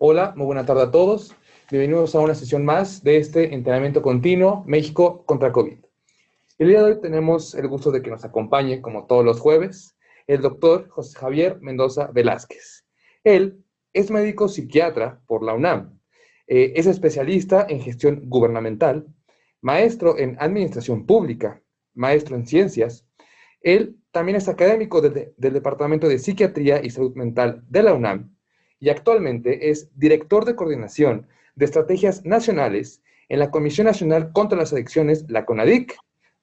Hola, muy buena tarde a todos. Bienvenidos a una sesión más de este entrenamiento continuo México contra COVID. El día de hoy tenemos el gusto de que nos acompañe, como todos los jueves, el doctor José Javier Mendoza Velázquez. Él es médico psiquiatra por la UNAM, es especialista en gestión gubernamental, maestro en administración pública, maestro en ciencias. Él también es académico del Departamento de Psiquiatría y Salud Mental de la UNAM y actualmente es director de coordinación de estrategias nacionales en la Comisión Nacional contra las Adicciones, la CONADIC.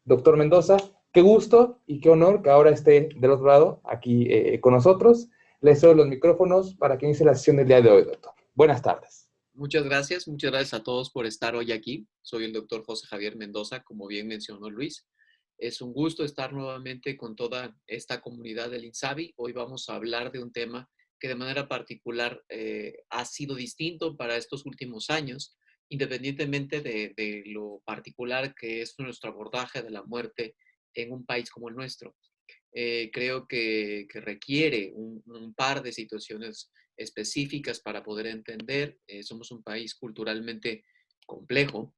Doctor Mendoza, qué gusto y qué honor que ahora esté del otro lado, aquí con nosotros. Le cedo los micrófonos para que inicie la sesión del día de hoy, doctor. Buenas tardes. Muchas gracias a todos por estar hoy aquí. Soy el doctor José Javier Mendoza, como bien mencionó Luis. Es un gusto estar nuevamente con toda esta comunidad del INSABI. Hoy vamos a hablar de un tema que de manera particular ha sido distinto para estos últimos años, independientemente de lo particular que es nuestro abordaje de la muerte en un país como el nuestro. Creo que requiere un par de situaciones específicas para poder entender. Somos un país culturalmente complejo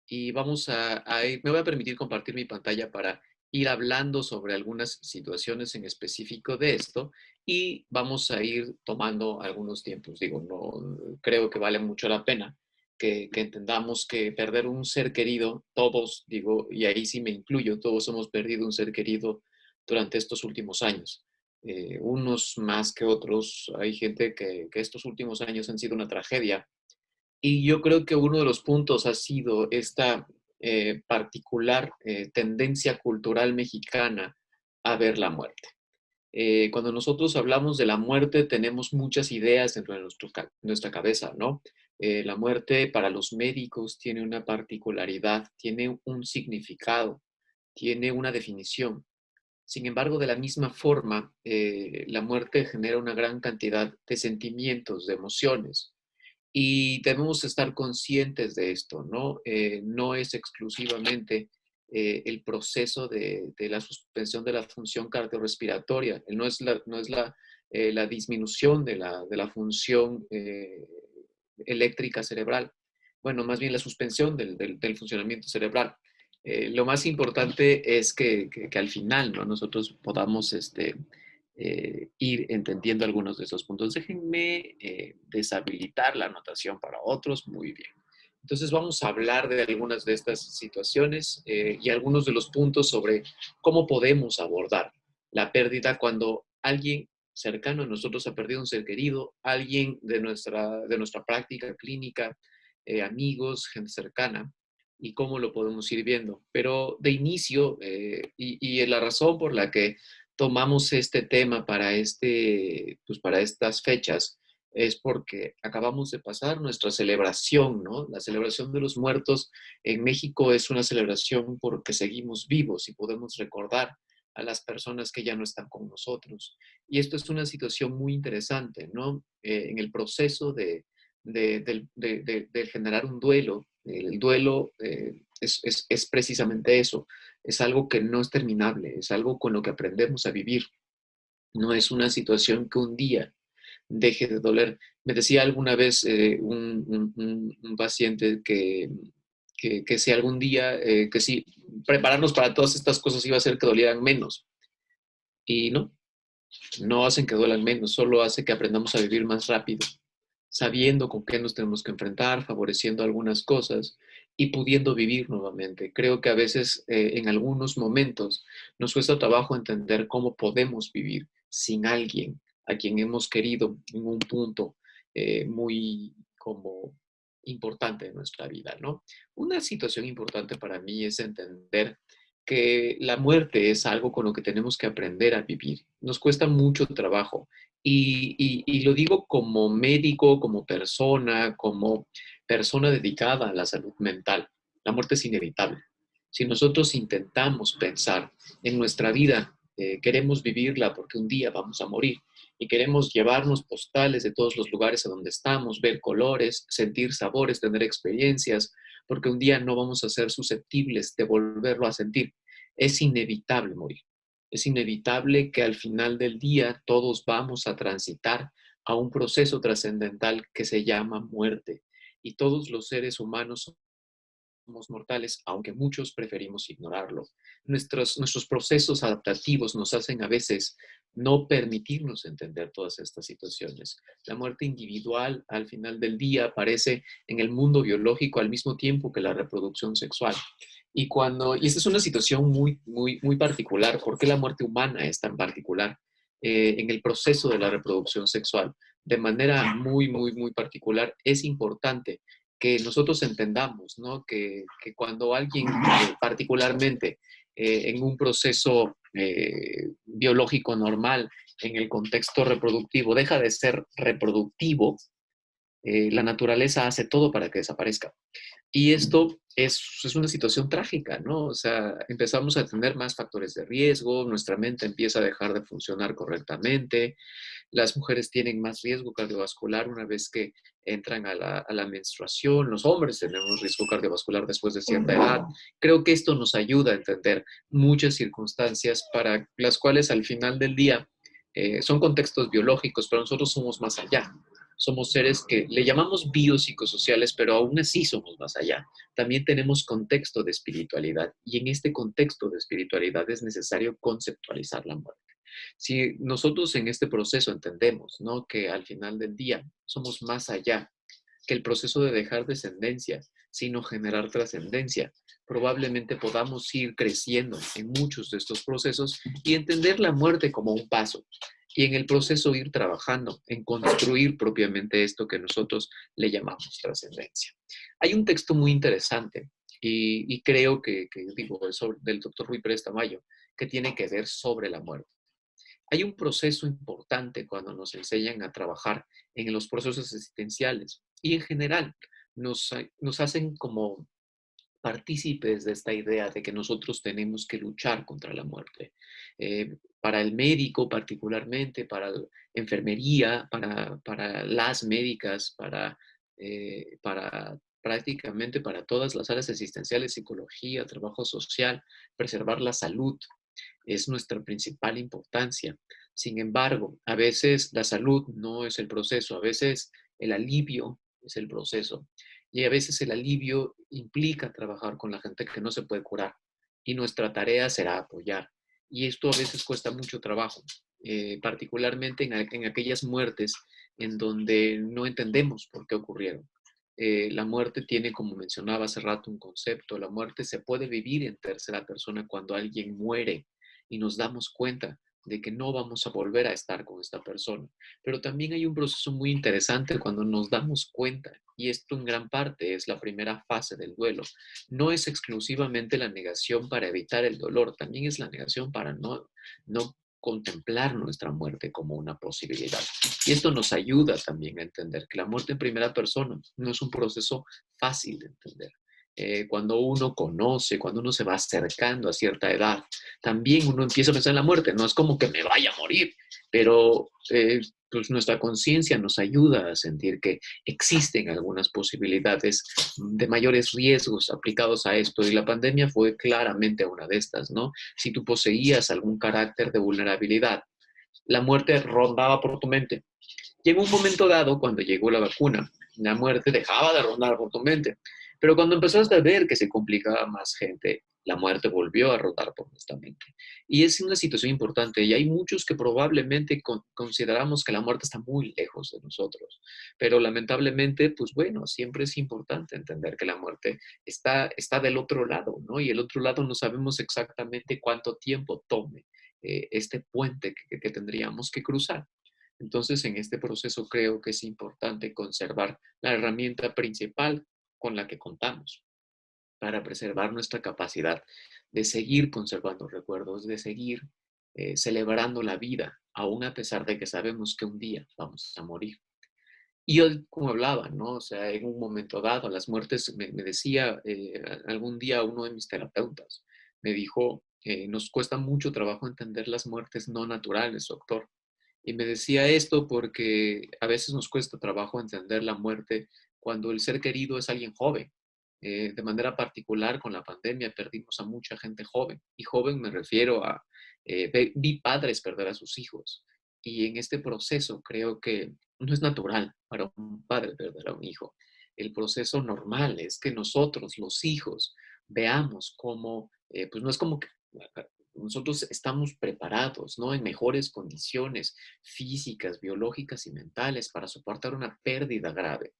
y me voy a permitir compartir mi pantalla para ir hablando sobre algunas situaciones en específico de esto y vamos a ir tomando algunos tiempos. Digo, no creo que vale mucho la pena que entendamos que perder un ser querido, todos, digo, y ahí sí me incluyo, todos hemos perdido un ser querido durante estos últimos años. Unos más que otros. Hay gente que estos últimos años han sido una tragedia. Y yo creo que uno de los puntos ha sido esta particular tendencia cultural mexicana a ver la muerte. Cuando nosotros hablamos de la muerte, tenemos muchas ideas dentro de nuestra cabeza, ¿no? La muerte para los médicos tiene una particularidad, tiene un significado, tiene una definición. Sin embargo, de la misma forma, la muerte genera una gran cantidad de sentimientos, de emociones, y debemos estar conscientes de esto, ¿no? No es exclusivamente el proceso de la suspensión de la función cardiorrespiratoria, no es la disminución de la función eléctrica cerebral, bueno, más bien la suspensión del funcionamiento cerebral. Lo más importante es que al final, ¿no? Nosotros podamos ir entendiendo algunos de esos puntos. Déjenme deshabilitar la anotación para otros. Muy bien. Entonces vamos a hablar de algunas de estas situaciones y algunos de los puntos sobre cómo podemos abordar la pérdida cuando alguien cercano a nosotros ha perdido un ser querido, alguien de nuestra práctica clínica, amigos, gente cercana, y cómo lo podemos ir viendo. Pero de inicio, y la razón por la que tomamos este tema pues para estas fechas, es porque acabamos de pasar nuestra celebración, ¿no? La celebración de los muertos en México es una celebración porque seguimos vivos y podemos recordar a las personas que ya no están con nosotros. Y esto es una situación muy interesante, ¿no? En el proceso de generar un duelo, el duelo es precisamente eso, es algo que no es terminable, es algo con lo que aprendemos a vivir. No es una situación que un día deje de doler. Me decía alguna vez un paciente que si algún día, que si prepararnos para todas estas cosas iba a hacer que dolieran menos. Y no hacen que duelan menos, solo hace que aprendamos a vivir más rápido, sabiendo con qué nos tenemos que enfrentar, favoreciendo algunas cosas y pudiendo vivir nuevamente. Creo que a veces, en algunos momentos, nos cuesta trabajo entender cómo podemos vivir sin alguien a quien hemos querido en un punto muy como importante en nuestra vida, ¿no? Una situación importante para mí es entender que la muerte es algo con lo que tenemos que aprender a vivir. Nos cuesta mucho trabajo. Y lo digo como médico, como persona dedicada a la salud mental. La muerte es inevitable. Si nosotros intentamos pensar en nuestra vida, queremos vivirla porque un día vamos a morir y queremos llevarnos postales de todos los lugares a donde estamos, ver colores, sentir sabores, tener experiencias, porque un día no vamos a ser susceptibles de volverlo a sentir. Es inevitable morir. Es inevitable que al final del día todos vamos a transitar a un proceso trascendental que se llama muerte. Y todos los seres humanos somos mortales, aunque muchos preferimos ignorarlo. Nuestros procesos adaptativos nos hacen a veces no permitirnos entender todas estas situaciones. La muerte individual al final del día aparece en el mundo biológico al mismo tiempo que la reproducción sexual. Y esta es una situación muy particular. ¿Por qué la muerte humana es tan particular? En el proceso de la reproducción sexual, de manera muy particular, es importante que nosotros entendamos, ¿no? Que cuando alguien, particularmente en un proceso biológico normal, en el contexto reproductivo, deja de ser reproductivo, la naturaleza hace todo para que desaparezca. Y esto es una situación trágica, ¿no? O sea, empezamos a tener más factores de riesgo, nuestra mente empieza a dejar de funcionar correctamente, las mujeres tienen más riesgo cardiovascular una vez que entran a la menstruación, los hombres tenemos riesgo cardiovascular después de cierta edad. Creo que esto nos ayuda a entender muchas circunstancias para las cuales al final del día son contextos biológicos, pero nosotros somos más allá. Somos seres que le llamamos biopsicosociales, pero aún así somos más allá. También tenemos contexto de espiritualidad y en este contexto de espiritualidad es necesario conceptualizar la muerte. Si nosotros en este proceso entendemos, ¿no?, que al final del día somos más allá que el proceso de dejar descendencia, sino generar trascendencia, probablemente podamos ir creciendo en muchos de estos procesos y entender la muerte como un paso. Y en el proceso ir trabajando en construir propiamente esto que nosotros le llamamos trascendencia. Hay un texto muy interesante y creo que digo, del doctor Rui Pérez Tamayo, que tiene que ver sobre la muerte. Hay un proceso importante cuando nos enseñan a trabajar en los procesos existenciales y en general nos hacen como partícipes de esta idea de que nosotros tenemos que luchar contra la muerte. Para el médico particularmente, para la enfermería, para las médicas, para prácticamente para todas las áreas existenciales, psicología, trabajo social, preservar la salud, es nuestra principal importancia. Sin embargo, a veces la salud no es el proceso, a veces el alivio es el proceso. Y a veces el alivio implica trabajar con la gente que no se puede curar. Y nuestra tarea será apoyar. Y esto a veces cuesta mucho trabajo, particularmente en aquellas muertes en donde no entendemos por qué ocurrieron. La muerte tiene, como mencionaba hace rato, un concepto. La muerte se puede vivir en tercera persona cuando alguien muere y nos damos cuenta de que no vamos a volver a estar con esta persona. Pero también hay un proceso muy interesante cuando nos damos cuenta, y esto en gran parte es la primera fase del duelo. No es exclusivamente la negación para evitar el dolor, también es la negación para no contemplar nuestra muerte como una posibilidad. Y esto nos ayuda también a entender que la muerte en primera persona no es un proceso fácil de entender. Cuando uno conoce, cuando uno se va acercando a cierta edad, también uno empieza a pensar en la muerte. No es como que me vaya a morir, pero pues nuestra conciencia nos ayuda a sentir que existen algunas posibilidades de mayores riesgos aplicados a esto. Y la pandemia fue claramente una de estas, ¿no? Si tú poseías algún carácter de vulnerabilidad, la muerte rondaba por tu mente. Llegó un momento dado, cuando llegó la vacuna, la muerte dejaba de rondar por tu mente. Pero cuando empezaste a ver que se complicaba más gente, la muerte volvió a rondar por nuestra mente. Y es una situación importante. Y hay muchos que probablemente consideramos que la muerte está muy lejos de nosotros. Pero lamentablemente, pues bueno, siempre es importante entender que la muerte está del otro lado, ¿no? Y el otro lado no sabemos exactamente cuánto tiempo tome este puente que tendríamos que cruzar. Entonces, en este proceso creo que es importante conservar la herramienta principal con la que contamos para preservar nuestra capacidad de seguir conservando recuerdos, de seguir celebrando la vida, aún a pesar de que sabemos que un día vamos a morir. Y yo, como hablaba, ¿no? O sea, en un momento dado, las muertes, me decía algún día uno de mis terapeutas, me dijo, nos cuesta mucho trabajo entender las muertes no naturales, doctor. Y me decía esto porque a veces nos cuesta trabajo entender la muerte cuando el ser querido es alguien joven. De manera particular, con la pandemia perdimos a mucha gente joven. Y joven me refiero a, vi padres perder a sus hijos. Y en este proceso creo que no es natural para un padre perder a un hijo. El proceso normal es que nosotros, los hijos, veamos cómo, pues no es como que nosotros estamos preparados, ¿no? En mejores condiciones físicas, biológicas y mentales para soportar una pérdida grave.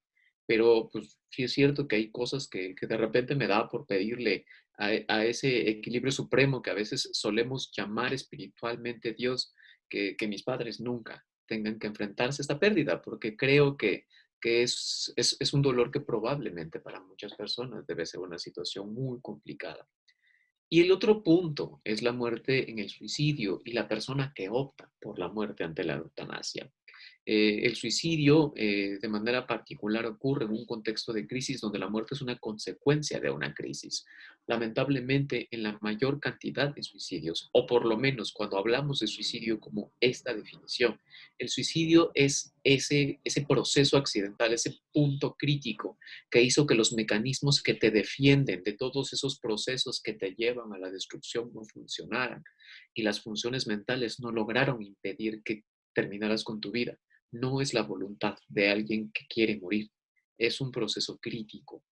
Pero pues sí es cierto que hay cosas que de repente me da por pedirle a ese equilibrio supremo que a veces solemos llamar espiritualmente Dios, que mis padres nunca tengan que enfrentarse a esta pérdida, porque creo que es un dolor que probablemente para muchas personas debe ser una situación muy complicada. Y el otro punto es la muerte en el suicidio y la persona que opta por la muerte ante la eutanasia. El suicidio, de manera particular, ocurre en un contexto de crisis donde la muerte es una consecuencia de una crisis. Lamentablemente, en la mayor cantidad de suicidios, o por lo menos cuando hablamos de suicidio como esta definición, el suicidio es ese proceso accidental, ese punto crítico que hizo que los mecanismos que te defienden de todos esos procesos que te llevan a la destrucción no funcionaran y las funciones mentales no lograron impedir que terminaras con tu vida. No es la voluntad de alguien que quiere morir, es un proceso crítico.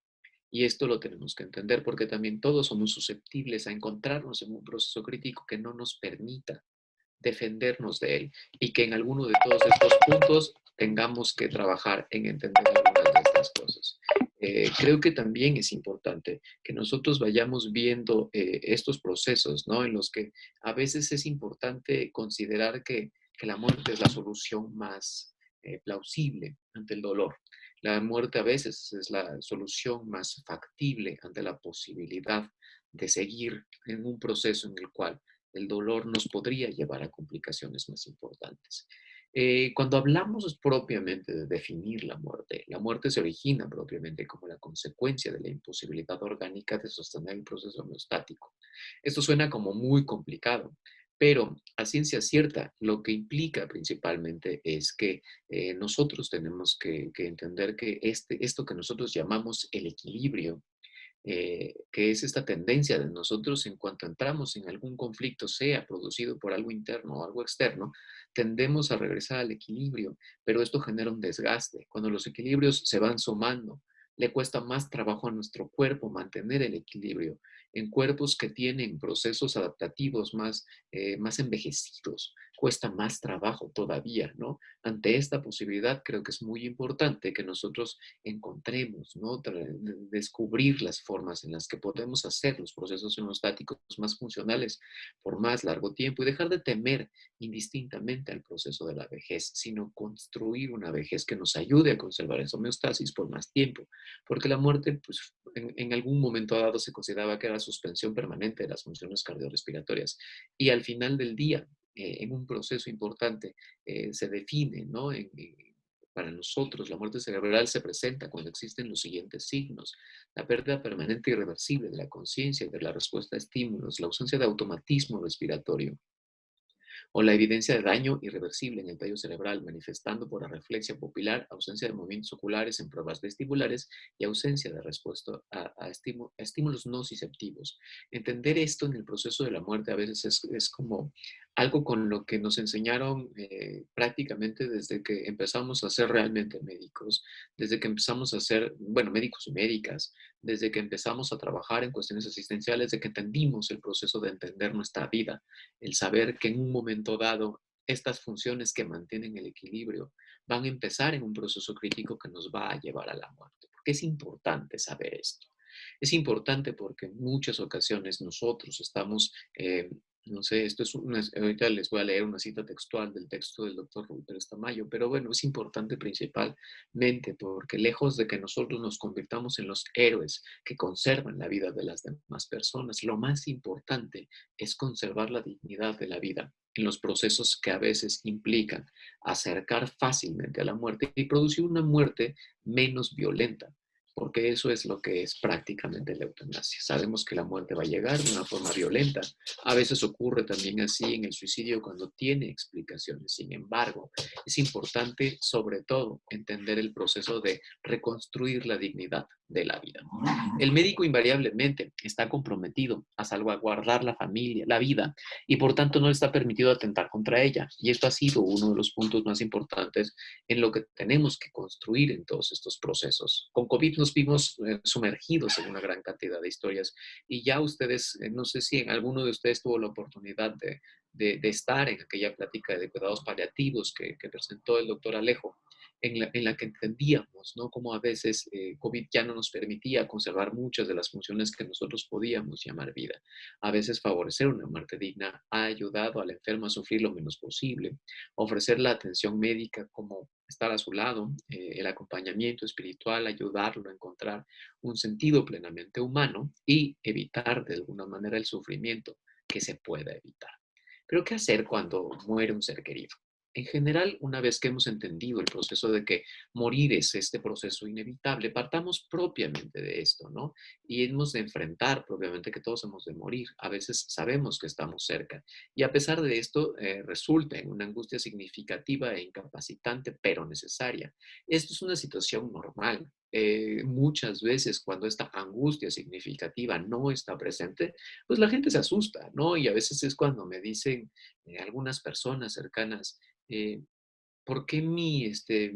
Y esto lo tenemos que entender porque también todos somos susceptibles a encontrarnos en un proceso crítico que no nos permita defendernos de él y que en alguno de todos estos puntos tengamos que trabajar en entender algunas de estas cosas. Creo que también es importante que nosotros vayamos viendo estos procesos, ¿no? En los que a veces es importante considerar que la muerte es la solución más plausible ante el dolor. La muerte a veces es la solución más factible ante la posibilidad de seguir en un proceso en el cual el dolor nos podría llevar a complicaciones más importantes. Cuando hablamos propiamente de definir la muerte se origina propiamente como la consecuencia de la imposibilidad orgánica de sostener el proceso homeostático. Esto suena como muy complicado, pero a ciencia cierta lo que implica principalmente es que nosotros tenemos que entender que esto que nosotros llamamos el equilibrio, que es esta tendencia de nosotros en cuanto entramos en algún conflicto, sea producido por algo interno o algo externo, tendemos a regresar al equilibrio, pero esto genera un desgaste. Cuando los equilibrios se van sumando, le cuesta más trabajo a nuestro cuerpo mantener el equilibrio. En cuerpos que tienen procesos adaptativos más envejecidos, cuesta más trabajo todavía, ¿no? Ante esta posibilidad, creo que es muy importante que nosotros encontremos, ¿no? Descubrir las formas en las que podemos hacer los procesos hemostáticos más funcionales por más largo tiempo y dejar de temer indistintamente al proceso de la vejez, sino construir una vejez que nos ayude a conservar esa homeostasis por más tiempo, porque la muerte, pues, en algún momento dado se consideraba que era suspensión permanente de las funciones cardiorrespiratorias y al final del día, en un proceso importante, se define, ¿no? Para nosotros, la muerte cerebral se presenta cuando existen los siguientes signos: la pérdida permanente e irreversible de la conciencia y de la respuesta a estímulos, la ausencia de automatismo respiratorio, o la evidencia de daño irreversible en el tallo cerebral, manifestando por arreflexia pupilar, ausencia de movimientos oculares en pruebas vestibulares y ausencia de respuesta a estímulos no nociceptivos. Entender esto en el proceso de la muerte a veces es como algo con lo que nos enseñaron prácticamente desde que empezamos a ser realmente médicos, desde que empezamos a ser, bueno, médicos y médicas, desde que empezamos a trabajar en cuestiones asistenciales, de que entendimos el proceso de entender nuestra vida, el saber que en un momento dado estas funciones que mantienen el equilibrio van a empezar en un proceso crítico que nos va a llevar a la muerte. Porque es importante saber esto. Es importante porque en muchas ocasiones nosotros estamos, no sé, ahorita les voy a leer una cita textual del texto del doctor Rupert Tamayo, pero bueno, es importante principalmente porque lejos de que nosotros nos convirtamos en los héroes que conservan la vida de las demás personas, lo más importante es conservar la dignidad de la vida en los procesos que a veces implican acercar fácilmente a la muerte y producir una muerte menos violenta, porque eso es lo que es prácticamente la eutanasia. Sabemos que la muerte va a llegar de una forma violenta. A veces ocurre también así en el suicidio cuando tiene explicaciones. Sin embargo, es importante sobre todo entender el proceso de reconstruir la dignidad de la vida. El médico invariablemente está comprometido a salvaguardar la familia, la vida, y por tanto no le está permitido atentar contra ella. Y esto ha sido uno de los puntos más importantes en lo que tenemos que construir en todos estos procesos. Con COVID nos vimos sumergidos en una gran cantidad de historias y ya ustedes, no sé si en alguno de ustedes tuvo la oportunidad de estar en aquella plática de cuidados paliativos que presentó el doctor Alejo, en la que entendíamos, ¿no? Cómo a veces COVID ya no nos permitía conservar muchas de las funciones que nosotros podíamos llamar vida. A veces favorecer una muerte digna ha ayudado al enfermo a sufrir lo menos posible, ofrecer la atención médica como estar a su lado, el acompañamiento espiritual, ayudarlo a encontrar un sentido plenamente humano y evitar de alguna manera el sufrimiento que se pueda evitar. Pero ¿qué hacer cuando muere un ser querido? En general, una vez que hemos entendido el proceso de que morir es este proceso inevitable, partamos propiamente de esto, ¿no? Y hemos de enfrentar propiamente que todos hemos de morir. A veces sabemos que estamos cerca. Y a pesar de esto, resulta en una angustia significativa e incapacitante, pero necesaria. Esto es una situación normal. Muchas veces cuando esta angustia significativa no está presente, pues la gente se asusta, ¿no? Y a veces es cuando me dicen algunas personas cercanas, eh, ¿por qué mi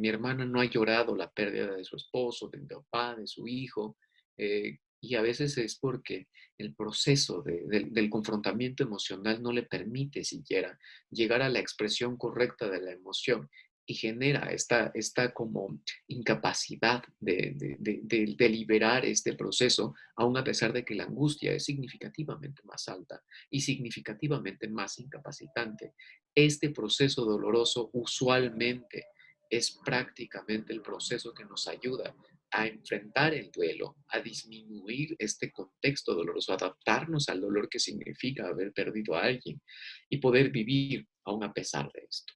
hermana no ha llorado la pérdida de su esposo, de mi papá, de su hijo? Y a veces es porque el proceso del confrontamiento emocional no le permite siquiera llegar a la expresión correcta de la emoción y genera esta como incapacidad de liberar este proceso, aun a pesar de que la angustia es significativamente más alta y significativamente más incapacitante. Este proceso doloroso usualmente es prácticamente el proceso que nos ayuda a enfrentar el duelo, a disminuir este contexto doloroso, a adaptarnos al dolor que significa haber perdido a alguien y poder vivir aún a pesar de esto.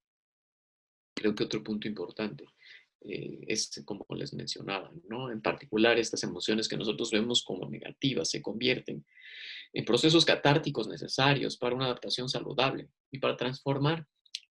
Creo que otro punto importante es, como les mencionaba, ¿no? En particular, estas emociones que nosotros vemos como negativas se convierten en procesos catárticos necesarios para una adaptación saludable y para transformar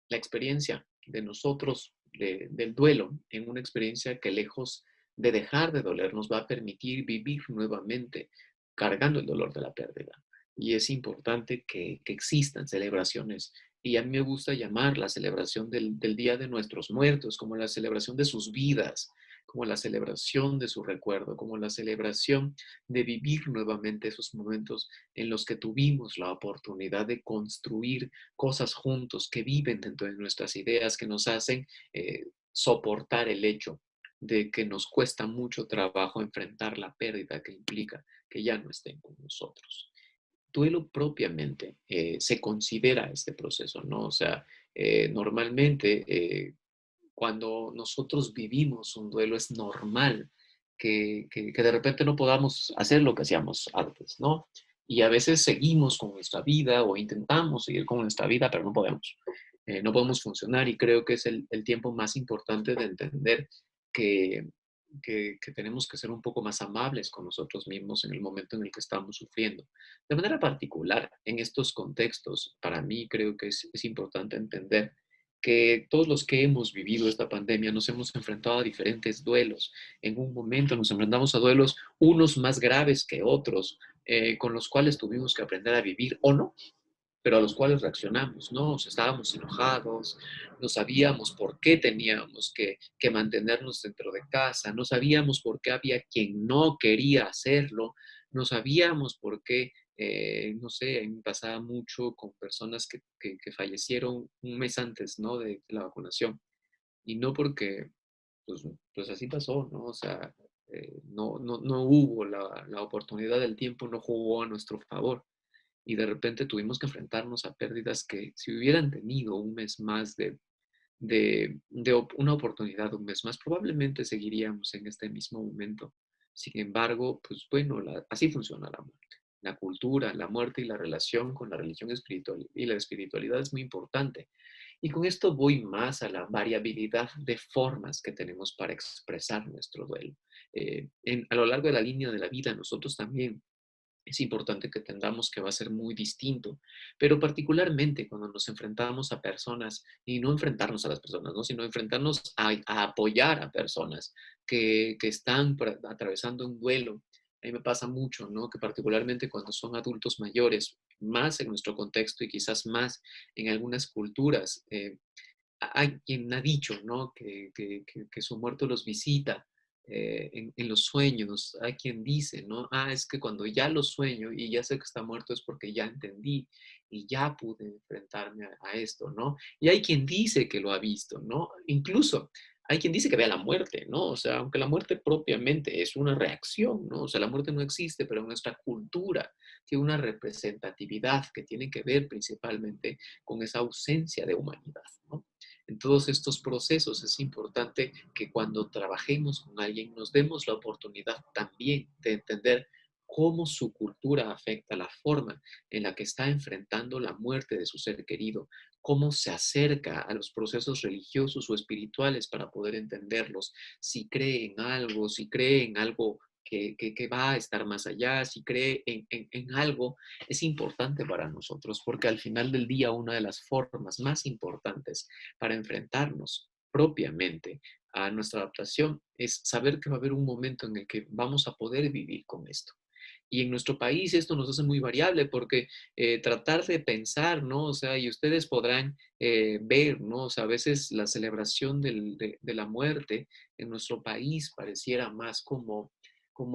la experiencia de nosotros del duelo en una experiencia que lejos de dejar de doler nos va a permitir vivir nuevamente cargando el dolor de la pérdida. Y es importante que existan celebraciones. Y a mí me gusta llamar la celebración del Día de Nuestros Muertos como la celebración de sus vidas, como la celebración de su recuerdo, como la celebración de vivir nuevamente esos momentos en los que tuvimos la oportunidad de construir cosas juntos que viven dentro de nuestras ideas, que nos hacen soportar el hecho de que nos cuesta mucho trabajo enfrentar la pérdida que implica que ya no estén con nosotros. Duelo propiamente se considera este proceso, ¿no? O sea, normalmente cuando nosotros vivimos un duelo es normal que de repente no podamos hacer lo que hacíamos antes, ¿no? Y a veces seguimos con nuestra vida o intentamos seguir con nuestra vida, pero no podemos. No podemos funcionar y creo que es el tiempo más importante de entender que, que tenemos que ser un poco más amables con nosotros mismos en el momento en el que estamos sufriendo. De manera particular, en estos contextos, para mí creo que es importante entender que todos los que hemos vivido esta pandemia nos hemos enfrentado a diferentes duelos. En un momento nos enfrentamos a duelos, unos más graves que otros, con los cuales tuvimos que aprender a vivir o no, pero a los cuales reaccionamos, ¿no? O sea, estábamos enojados, no sabíamos por qué teníamos que mantenernos dentro de casa, no sabíamos por qué había quien no quería hacerlo, no sabíamos por qué, no sé, a mí me pasaba mucho con personas que fallecieron un mes antes, ¿no? De la vacunación. Y no porque, pues, pues así pasó, ¿no? O sea, no hubo la oportunidad del tiempo, no jugó a nuestro favor y de repente tuvimos que enfrentarnos a pérdidas que si hubieran tenido un mes más de una oportunidad, un mes más, probablemente seguiríamos en este mismo momento. Sin embargo, pues bueno, así funciona la muerte. La cultura, la muerte y la relación con la religión espiritual y la espiritualidad es muy importante. Y con esto voy más a la variabilidad de formas que tenemos para expresar nuestro duelo. A lo largo de la línea de la vida, nosotros también es importante que entendamos que va a ser muy distinto, pero particularmente cuando nos enfrentamos a personas, y no enfrentarnos a las personas, ¿no? Sino enfrentarnos a apoyar a personas que están atravesando un duelo. A mí me pasa mucho, ¿no? Que particularmente cuando son adultos mayores, más en nuestro contexto y quizás más en algunas culturas, hay quien ha dicho, ¿no? Que su muerto los visita en los sueños. Hay quien dice, ¿no? Ah, es que cuando ya lo sueño y ya sé que está muerto es porque ya entendí y ya pude enfrentarme a esto, ¿no? Y hay quien dice que lo ha visto, ¿no? Incluso hay quien dice que ve a la muerte, ¿no? O sea, aunque la muerte propiamente es una reacción, ¿no? O sea, la muerte no existe, pero en nuestra cultura tiene una representatividad que tiene que ver principalmente con esa ausencia de humanidad, ¿no? En todos estos procesos es importante que cuando trabajemos con alguien nos demos la oportunidad también de entender cómo su cultura afecta la forma en la que está enfrentando la muerte de su ser querido, cómo se acerca a los procesos religiosos o espirituales para poder entenderlos, si cree en algo, si cree en algo que va a estar más allá, si cree en algo, es importante para nosotros, porque al final del día una de las formas más importantes para enfrentarnos propiamente a nuestra adaptación es saber que va a haber un momento en el que vamos a poder vivir con esto. Y en nuestro país esto nos hace muy variable porque tratar de pensar, ¿no? O sea, y ustedes podrán ver, ¿no? O sea, a veces la celebración de la muerte en nuestro país pareciera más como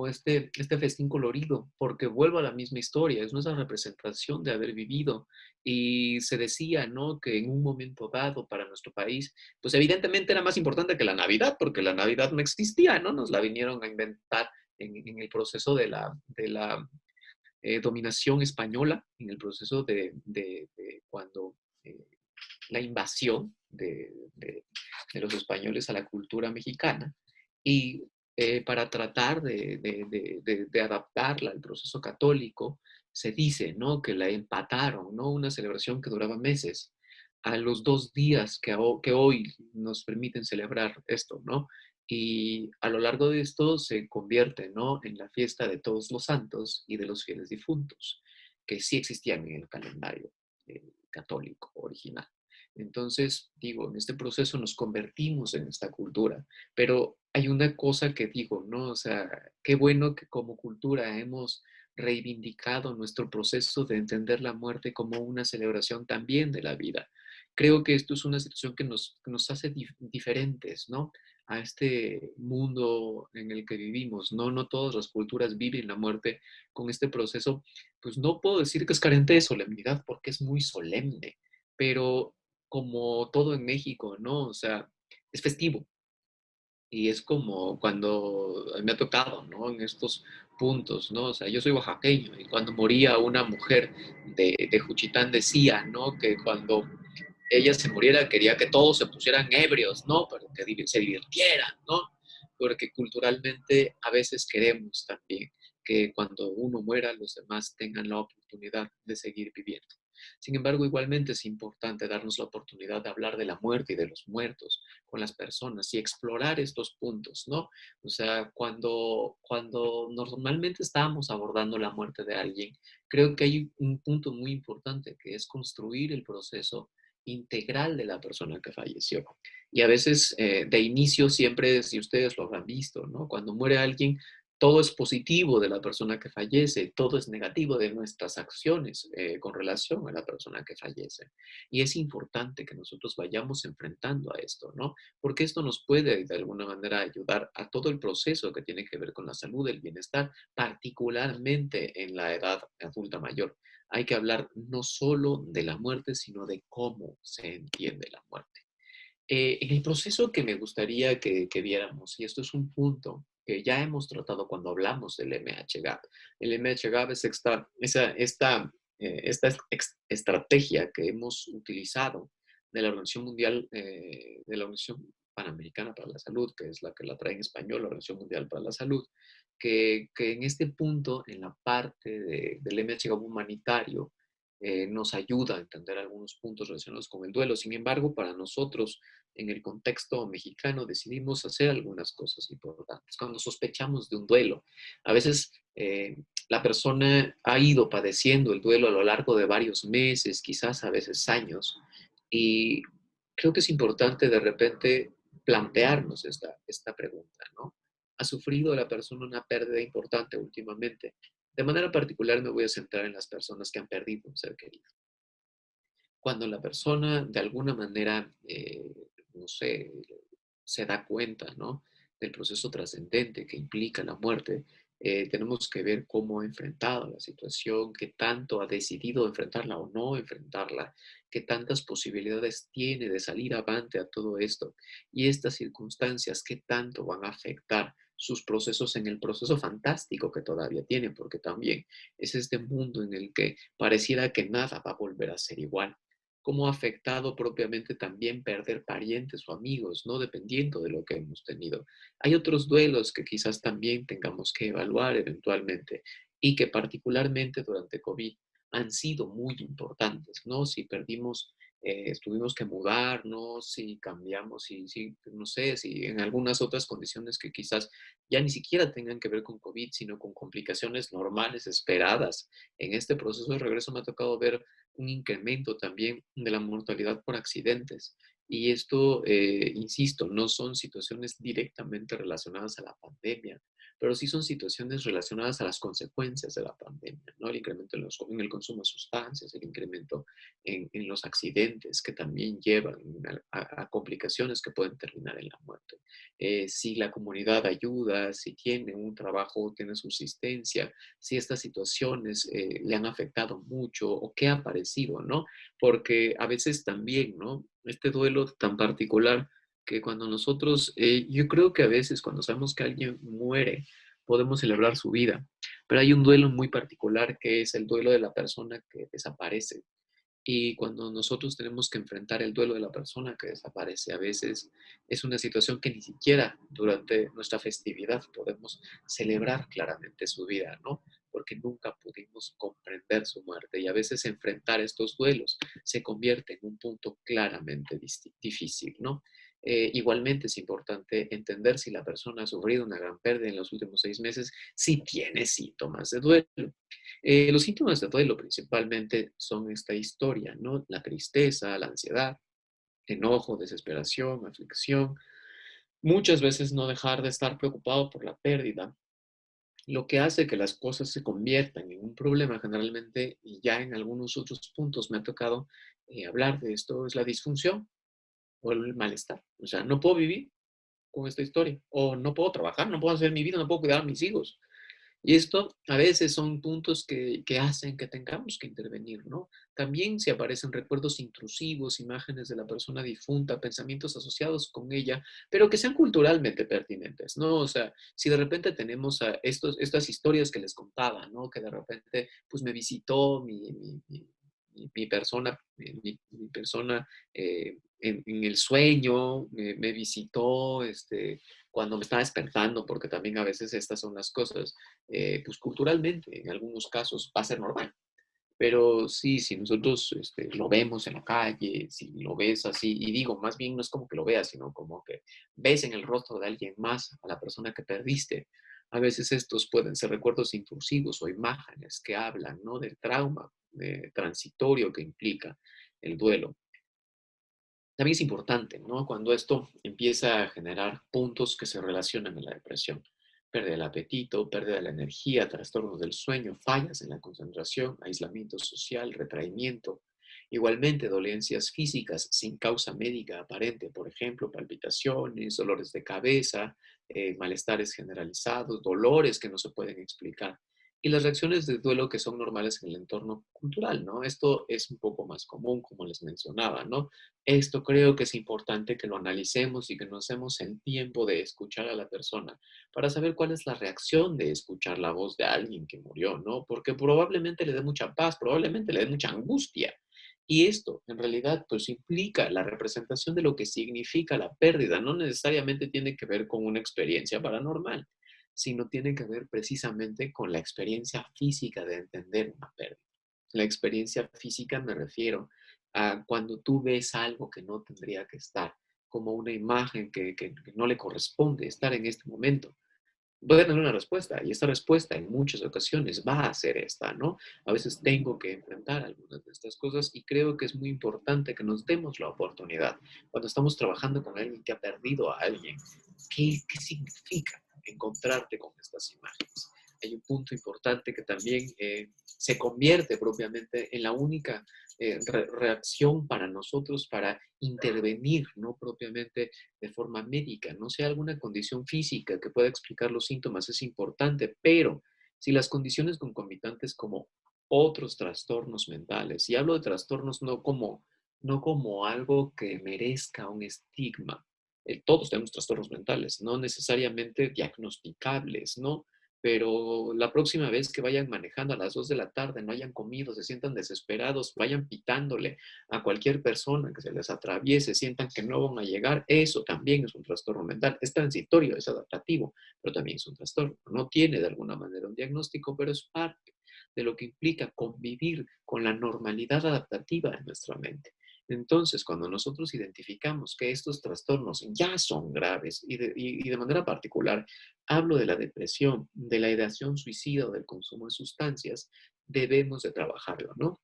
este festín colorido, porque vuelvo a la misma historia, es nuestra representación de haber vivido. Y se decía, ¿no? Que en un momento dado para nuestro país, pues evidentemente era más importante que la Navidad, porque la Navidad no existía, ¿no? Nos la vinieron a inventar en el proceso de la dominación española, en el proceso de cuando la invasión de los españoles a la cultura mexicana y para tratar de adaptarla al proceso católico, se dice, ¿no? Que la empataron, ¿no? Una celebración que duraba meses a los 2 días que hoy nos permiten celebrar esto, ¿no? Y a lo largo de esto se convierte, ¿no? En la fiesta de todos los santos y de los fieles difuntos, que sí existían en el calendario católico original. Entonces, digo, en este proceso nos convertimos en esta cultura, pero hay una cosa que digo, ¿no? O sea, qué bueno que como cultura hemos reivindicado nuestro proceso de entender la muerte como una celebración también de la vida. Creo que esto es una situación que nos hace diferentes, ¿no? A este mundo en el que vivimos, ¿no? No todas las culturas viven la muerte con este proceso, pues no puedo decir que es carente de solemnidad porque es muy solemne, pero como todo en México, ¿no? O sea, es festivo. Y es como cuando me ha tocado, ¿no? En estos puntos, ¿no? O sea, yo soy oaxaqueño y cuando moría una mujer de Juchitán decía, ¿no? Que cuando ella se muriera quería que todos se pusieran ebrios, ¿no? Pero que se divirtieran, ¿no? Porque culturalmente a veces queremos también que cuando uno muera los demás tengan la oportunidad de seguir viviendo. Sin embargo, igualmente es importante darnos la oportunidad de hablar de la muerte y de los muertos con las personas y explorar estos puntos, ¿no? O sea, cuando normalmente estábamos abordando la muerte de alguien, creo que hay un punto muy importante que es construir el proceso integral de la persona que falleció. Y a veces de inicio siempre, si ustedes lo habrán visto, ¿no? Cuando muere alguien, todo es positivo de la persona que fallece, todo es negativo de nuestras acciones con relación a la persona que fallece. Y es importante que nosotros vayamos enfrentando a esto, ¿no? Porque esto nos puede de alguna manera ayudar a todo el proceso que tiene que ver con la salud, el bienestar, particularmente en la edad adulta mayor. Hay que hablar no solo de la muerte, sino de cómo se entiende la muerte. En el proceso que me gustaría que viéramos, y esto es un punto que ya hemos tratado cuando hablamos del MHGAP. El MHGAP es esta estrategia que hemos utilizado de la Organización Mundial, de la Organización Panamericana para la Salud, que es la que la trae en español, la Organización Mundial para la Salud, que en este punto, en la parte del MHGAP humanitario, nos ayuda a entender algunos puntos relacionados con el duelo. Sin embargo, para nosotros, en el contexto mexicano, decidimos hacer algunas cosas importantes. Cuando sospechamos de un duelo, a veces la persona ha ido padeciendo el duelo a lo largo de varios meses, quizás a veces años, y creo que es importante de repente plantearnos esta pregunta, ¿no? ¿Ha sufrido la persona una pérdida importante últimamente? De manera particular me voy a centrar en las personas que han perdido un ser querido. Cuando la persona de alguna manera, no sé, se da cuenta, ¿no? Del proceso trascendente que implica la muerte, tenemos que ver cómo ha enfrentado la situación, qué tanto ha decidido enfrentarla o no enfrentarla, qué tantas posibilidades tiene de salir avante a todo esto y estas circunstancias, qué tanto van a afectar sus procesos en el proceso fantástico que todavía tiene, porque también es este mundo en el que pareciera que nada va a volver a ser igual. Cómo ha afectado propiamente también perder parientes o amigos, ¿no? Dependiendo de lo que hemos tenido. Hay otros duelos que quizás también tengamos que evaluar eventualmente y que particularmente durante COVID han sido muy importantes, ¿no? Si perdimos, tuvimos que mudarnos, si cambiamos, si, no sé, si en algunas otras condiciones que quizás ya ni siquiera tengan que ver con COVID, sino con complicaciones normales esperadas. En este proceso de regreso me ha tocado ver un incremento también de la mortalidad por accidentes. Y esto, insisto, no son situaciones directamente relacionadas a la pandemia, pero sí son situaciones relacionadas a las consecuencias de la pandemia, ¿no? El incremento en el consumo de sustancias, el incremento en los accidentes que también llevan a complicaciones que pueden terminar en la muerte. Si la comunidad ayuda, si tiene un trabajo, tiene subsistencia, si estas situaciones le han afectado mucho o qué ha parecido, ¿no? Porque a veces también, ¿no? Este duelo tan particular que cuando nosotros, yo creo que a veces cuando sabemos que alguien muere, podemos celebrar su vida, pero hay un duelo muy particular que es el duelo de la persona que desaparece. Y cuando nosotros tenemos que enfrentar el duelo de la persona que desaparece, a veces es una situación que ni siquiera durante nuestra festividad podemos celebrar claramente su vida, ¿no? Porque nunca pudimos comprender su muerte y a veces enfrentar estos duelos se convierte en un punto claramente difícil, ¿no? Igualmente es importante entender si la persona ha sufrido una gran pérdida en los últimos 6 meses, si tiene síntomas de duelo. Los síntomas de duelo principalmente son esta historia, ¿no? La tristeza, la ansiedad, enojo, desesperación, aflicción. Muchas veces no dejar de estar preocupado por la pérdida, lo que hace que las cosas se conviertan en un problema generalmente, y ya en algunos otros puntos me ha tocado hablar de esto, es la disfunción o el malestar. O sea, no puedo vivir con esta historia, o no puedo trabajar, no puedo hacer mi vida, no puedo cuidar a mis hijos. Y esto a veces son puntos que hacen que tengamos que intervenir, ¿no? También si aparecen recuerdos intrusivos, imágenes de la persona difunta, pensamientos asociados con ella, pero que sean culturalmente pertinentes, ¿no? O sea, si de repente tenemos estas historias que les contaba, ¿no? Que de repente, pues me visitó mi persona, mi persona en el sueño, me visitó, cuando me estaba despertando, porque también a veces estas son las cosas pues culturalmente, en algunos casos va a ser normal. Pero sí, si nosotros lo vemos en la calle, si lo ves así, y digo, más bien no es como que lo veas, sino como que ves en el rostro de alguien más a la persona que perdiste. A veces estos pueden ser recuerdos intrusivos o imágenes que hablan, ¿no? Del trauma transitorio que implica el duelo. También es importante, ¿no? Cuando esto empieza a generar puntos que se relacionan en la depresión. Pérdida del apetito, pérdida de la energía, trastornos del sueño, fallas en la concentración, aislamiento social, retraimiento. Igualmente, dolencias físicas sin causa médica aparente, por ejemplo, palpitaciones, dolores de cabeza, malestares generalizados, dolores que no se pueden explicar. Y las reacciones de duelo que son normales en el entorno cultural, ¿no? Esto es un poco más común, como les mencionaba, ¿no? Esto creo que es importante que lo analicemos y que nos demos el tiempo de escuchar a la persona para saber cuál es la reacción de escuchar la voz de alguien que murió, ¿no? Porque probablemente le dé mucha paz, probablemente le dé mucha angustia. Y esto, en realidad, pues implica la representación de lo que significa la pérdida. No necesariamente tiene que ver con una experiencia paranormal, sino tiene que ver precisamente con la experiencia física de entender una pérdida. La experiencia física me refiero cuando tú ves algo que no tendría que estar, como una imagen que no le corresponde estar en este momento. Voy a tener una respuesta y esta respuesta en muchas ocasiones va a ser esta, ¿no? A veces tengo que enfrentar algunas de estas cosas y creo que es muy importante que nos demos la oportunidad cuando estamos trabajando con alguien que ha perdido a alguien. ¿Qué significa? encontrarte con estas imágenes. Hay un punto importante que también se convierte propiamente en la única reacción para nosotros para intervenir, no propiamente de forma médica, no sea alguna condición física que pueda explicar los síntomas, es importante, pero si las condiciones concomitantes como otros trastornos mentales, y hablo de trastornos no como algo que merezca un estigma, todos tenemos trastornos mentales, no necesariamente diagnosticables, ¿no? Pero la próxima vez que vayan manejando a las 2 de la tarde, no hayan comido, se sientan desesperados, vayan pitándole a cualquier persona que se les atraviese, sientan que no van a llegar, eso también es un trastorno mental. Es transitorio, es adaptativo, pero también es un trastorno. No tiene de alguna manera un diagnóstico, pero es parte de lo que implica convivir con la normalidad adaptativa en nuestra mente. Entonces, cuando nosotros identificamos que estos trastornos ya son graves y de manera particular hablo de la depresión, de la ideación suicida o del consumo de sustancias, debemos de trabajarlo, ¿no?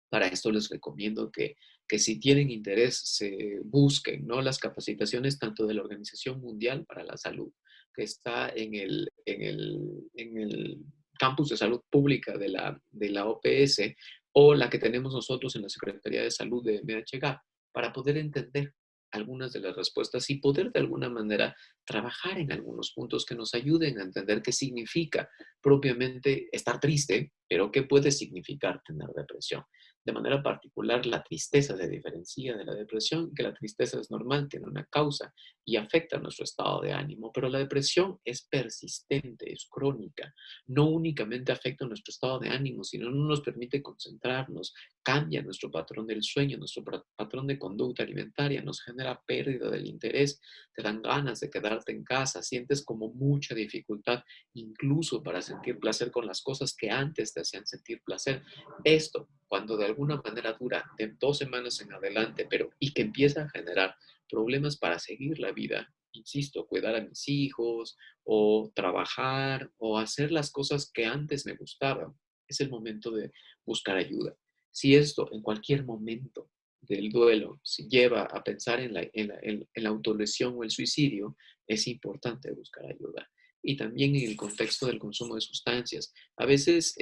Para esto les recomiendo que si tienen interés se busquen, ¿no? Las capacitaciones tanto de la Organización Mundial para la Salud, que está en el campus de salud pública de la OPS, o la que tenemos nosotros en la Secretaría de Salud de MHG, para poder entender algunas de las respuestas y poder de alguna manera trabajar en algunos puntos que nos ayuden a entender qué significa propiamente estar triste, pero qué puede significar tener depresión. De manera particular, la tristeza se diferencia de la depresión, que la tristeza es normal, tiene una causa y afecta nuestro estado de ánimo, pero la depresión es persistente, es crónica. No únicamente afecta nuestro estado de ánimo, sino no nos permite concentrarnos, cambia nuestro patrón del sueño, nuestro patrón de conducta alimentaria, nos genera pérdida del interés, te dan ganas de quedarte en casa, sientes como mucha dificultad incluso para sentir placer con las cosas que antes te hacían sentir placer. Esto, cuando de alguna manera dura de 2 semanas en adelante, pero y que empieza a generar problemas para seguir la vida, insisto, cuidar a mis hijos o trabajar o hacer las cosas que antes me gustaban, es el momento de buscar ayuda. Si esto en cualquier momento del duelo se lleva a pensar en la autolesión o el suicidio, es importante buscar ayuda. Y también en el contexto del consumo de sustancias. A veces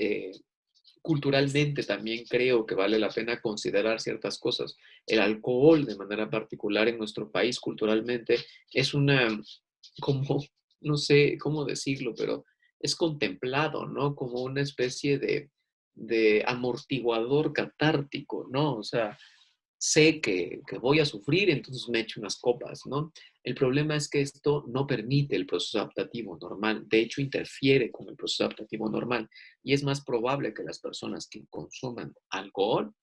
culturalmente también creo que vale la pena considerar ciertas cosas. El alcohol, de manera particular en nuestro país, culturalmente, es como, no sé cómo decirlo, pero es contemplado, ¿no? Como una especie de amortiguador catártico, ¿no? O sea, sé que voy a sufrir, entonces me echo unas copas, ¿no? El problema es que esto no permite el proceso adaptativo normal, de hecho interfiere con el proceso adaptativo normal y es más probable que las personas que consuman alcohol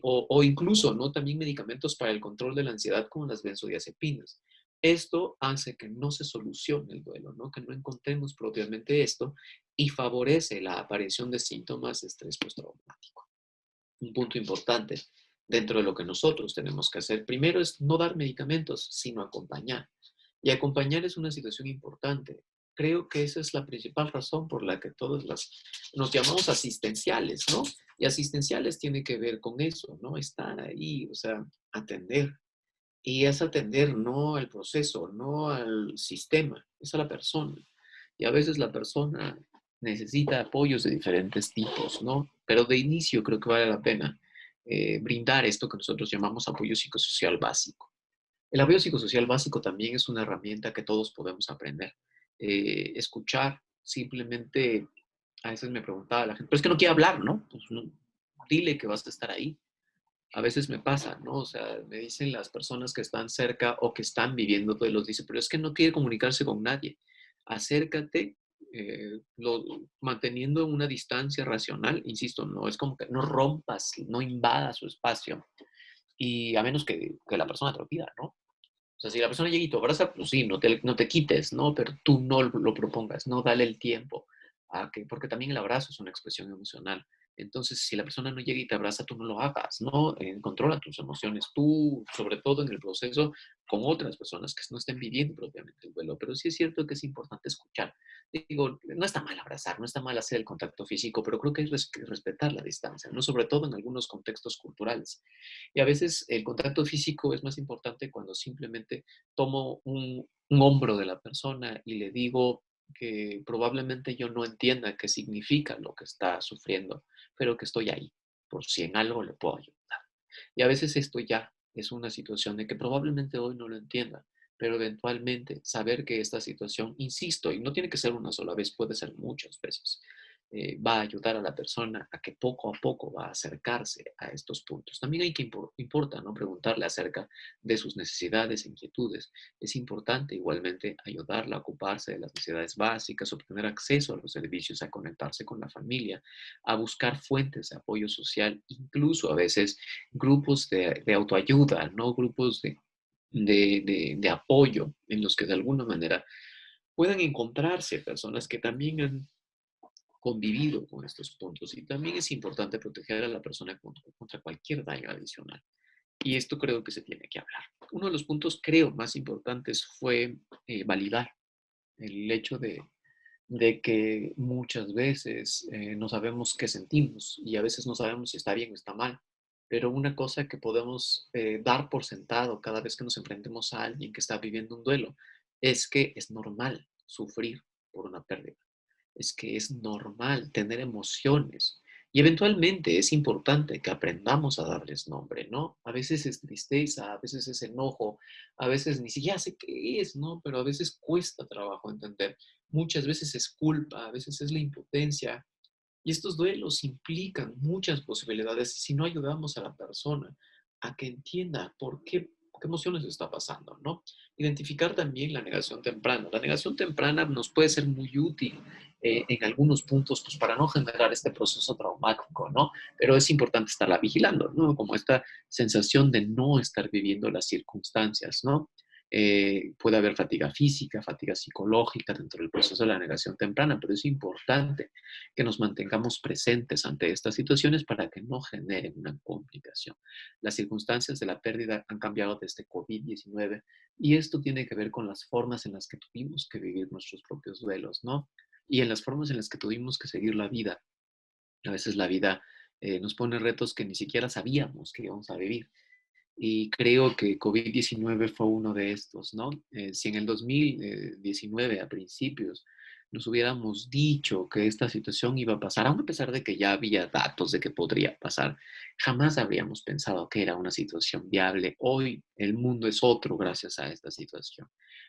o incluso, ¿no? También medicamentos para el control de la ansiedad como las benzodiazepinas. Esto hace que no se solucione el duelo, ¿no? Que no encontremos propiamente esto y favorece la aparición de síntomas de estrés postraumático. Un punto importante dentro de lo que nosotros tenemos que hacer. Primero es no dar medicamentos, sino acompañar. Y acompañar es una situación importante. Creo que esa es la principal razón por la que todos nos llamamos asistenciales, ¿no? Y asistenciales tiene que ver con eso, ¿no? Estar ahí, o sea, atender. Y es atender no al proceso, no al sistema, es a la persona. Y a veces la persona necesita apoyos de diferentes tipos, ¿no? Pero de inicio creo que vale la pena brindar esto que nosotros llamamos apoyo psicosocial básico. El apoyo psicosocial básico también es una herramienta que todos podemos aprender. Escuchar, simplemente, a veces me preguntaba la gente, pero es que no quiere hablar, ¿no? Pues no, dile que vas a estar ahí. A veces me pasa, ¿no? O sea, me dicen las personas que están cerca o que están viviendo duelos, dice, pero es que no quiere comunicarse con nadie. Acércate, manteniendo una distancia racional, insisto, no es como que no rompas, no invadas su espacio, y a menos que la persona te lo pida, ¿no? O sea, si la persona llega y te abraza, pues sí, no te quites, ¿no? Pero tú no lo propongas, no dale el tiempo, porque también el abrazo es una expresión emocional. Entonces, si la persona no llega y te abraza, tú no lo hagas, ¿no? Controla tus emociones, tú, sobre todo en el proceso con otras personas que no estén viviendo propiamente el duelo. Pero sí es cierto que es importante escuchar. Digo, no está mal abrazar, no está mal hacer el contacto físico, pero creo que hay que respetar la distancia, ¿no? Sobre todo en algunos contextos culturales. Y a veces el contacto físico es más importante cuando simplemente tomo un hombro de la persona y le digo, que probablemente yo no entienda qué significa lo que está sufriendo, pero que estoy ahí, por si en algo le puedo ayudar. Y a veces esto ya es una situación de que probablemente hoy no lo entienda, pero eventualmente saber que esta situación, insisto, y no tiene que ser una sola vez, puede ser muchas veces, va a ayudar a la persona a que poco a poco va a acercarse a estos puntos. También hay que importa, ¿no? Preguntarle acerca de sus necesidades e inquietudes. Es importante igualmente ayudarla a ocuparse de las necesidades básicas, obtener acceso a los servicios, a conectarse con la familia, a buscar fuentes de apoyo social, incluso a veces grupos de autoayuda, ¿no? Grupos de apoyo en los que de alguna manera puedan encontrarse personas que también han convivido con estos puntos. Y también es importante proteger a la persona contra cualquier daño adicional. Y esto creo que se tiene que hablar. Uno de los puntos, creo, más importantes fue validar el hecho de que muchas veces no sabemos qué sentimos y a veces no sabemos si está bien o está mal. Pero una cosa que podemos dar por sentado cada vez que nos enfrentemos a alguien que está viviendo un duelo es que es normal sufrir por una pérdida, es que es normal tener emociones y eventualmente es importante que aprendamos a darles nombre, ¿no? A veces es tristeza, a veces es enojo, a veces ni siquiera sé qué es, ¿no? Pero a veces cuesta trabajo entender. Muchas veces es culpa, a veces es la impotencia. Y estos duelos implican muchas posibilidades si no ayudamos a la persona a que entienda qué emociones está pasando, ¿no? Identificar también la negación temprana. La negación temprana nos puede ser muy útil en algunos puntos pues, para no generar este proceso traumático, ¿no? Pero es importante estarla vigilando, ¿no? Como esta sensación de no estar viviendo las circunstancias, ¿no? Puede haber fatiga física, fatiga psicológica dentro del proceso de la negación temprana, pero es importante que nos mantengamos presentes ante estas situaciones para que no generen una complicación. Las circunstancias de la pérdida han cambiado desde COVID-19 y esto tiene que ver con las formas en las que tuvimos que vivir nuestros propios duelos, ¿no? Y en las formas en las que tuvimos que seguir la vida. A veces la vida nos pone retos que ni siquiera sabíamos que íbamos a vivir. Y creo que COVID-19 fue uno de estos, ¿no? Si en el 2019, a principios, nos hubiéramos dicho que esta situación iba a pasar, aun a pesar de que ya había datos de que podría pasar, jamás habríamos pensado que era una situación viable. Hoy el mundo es otro gracias a esta situación.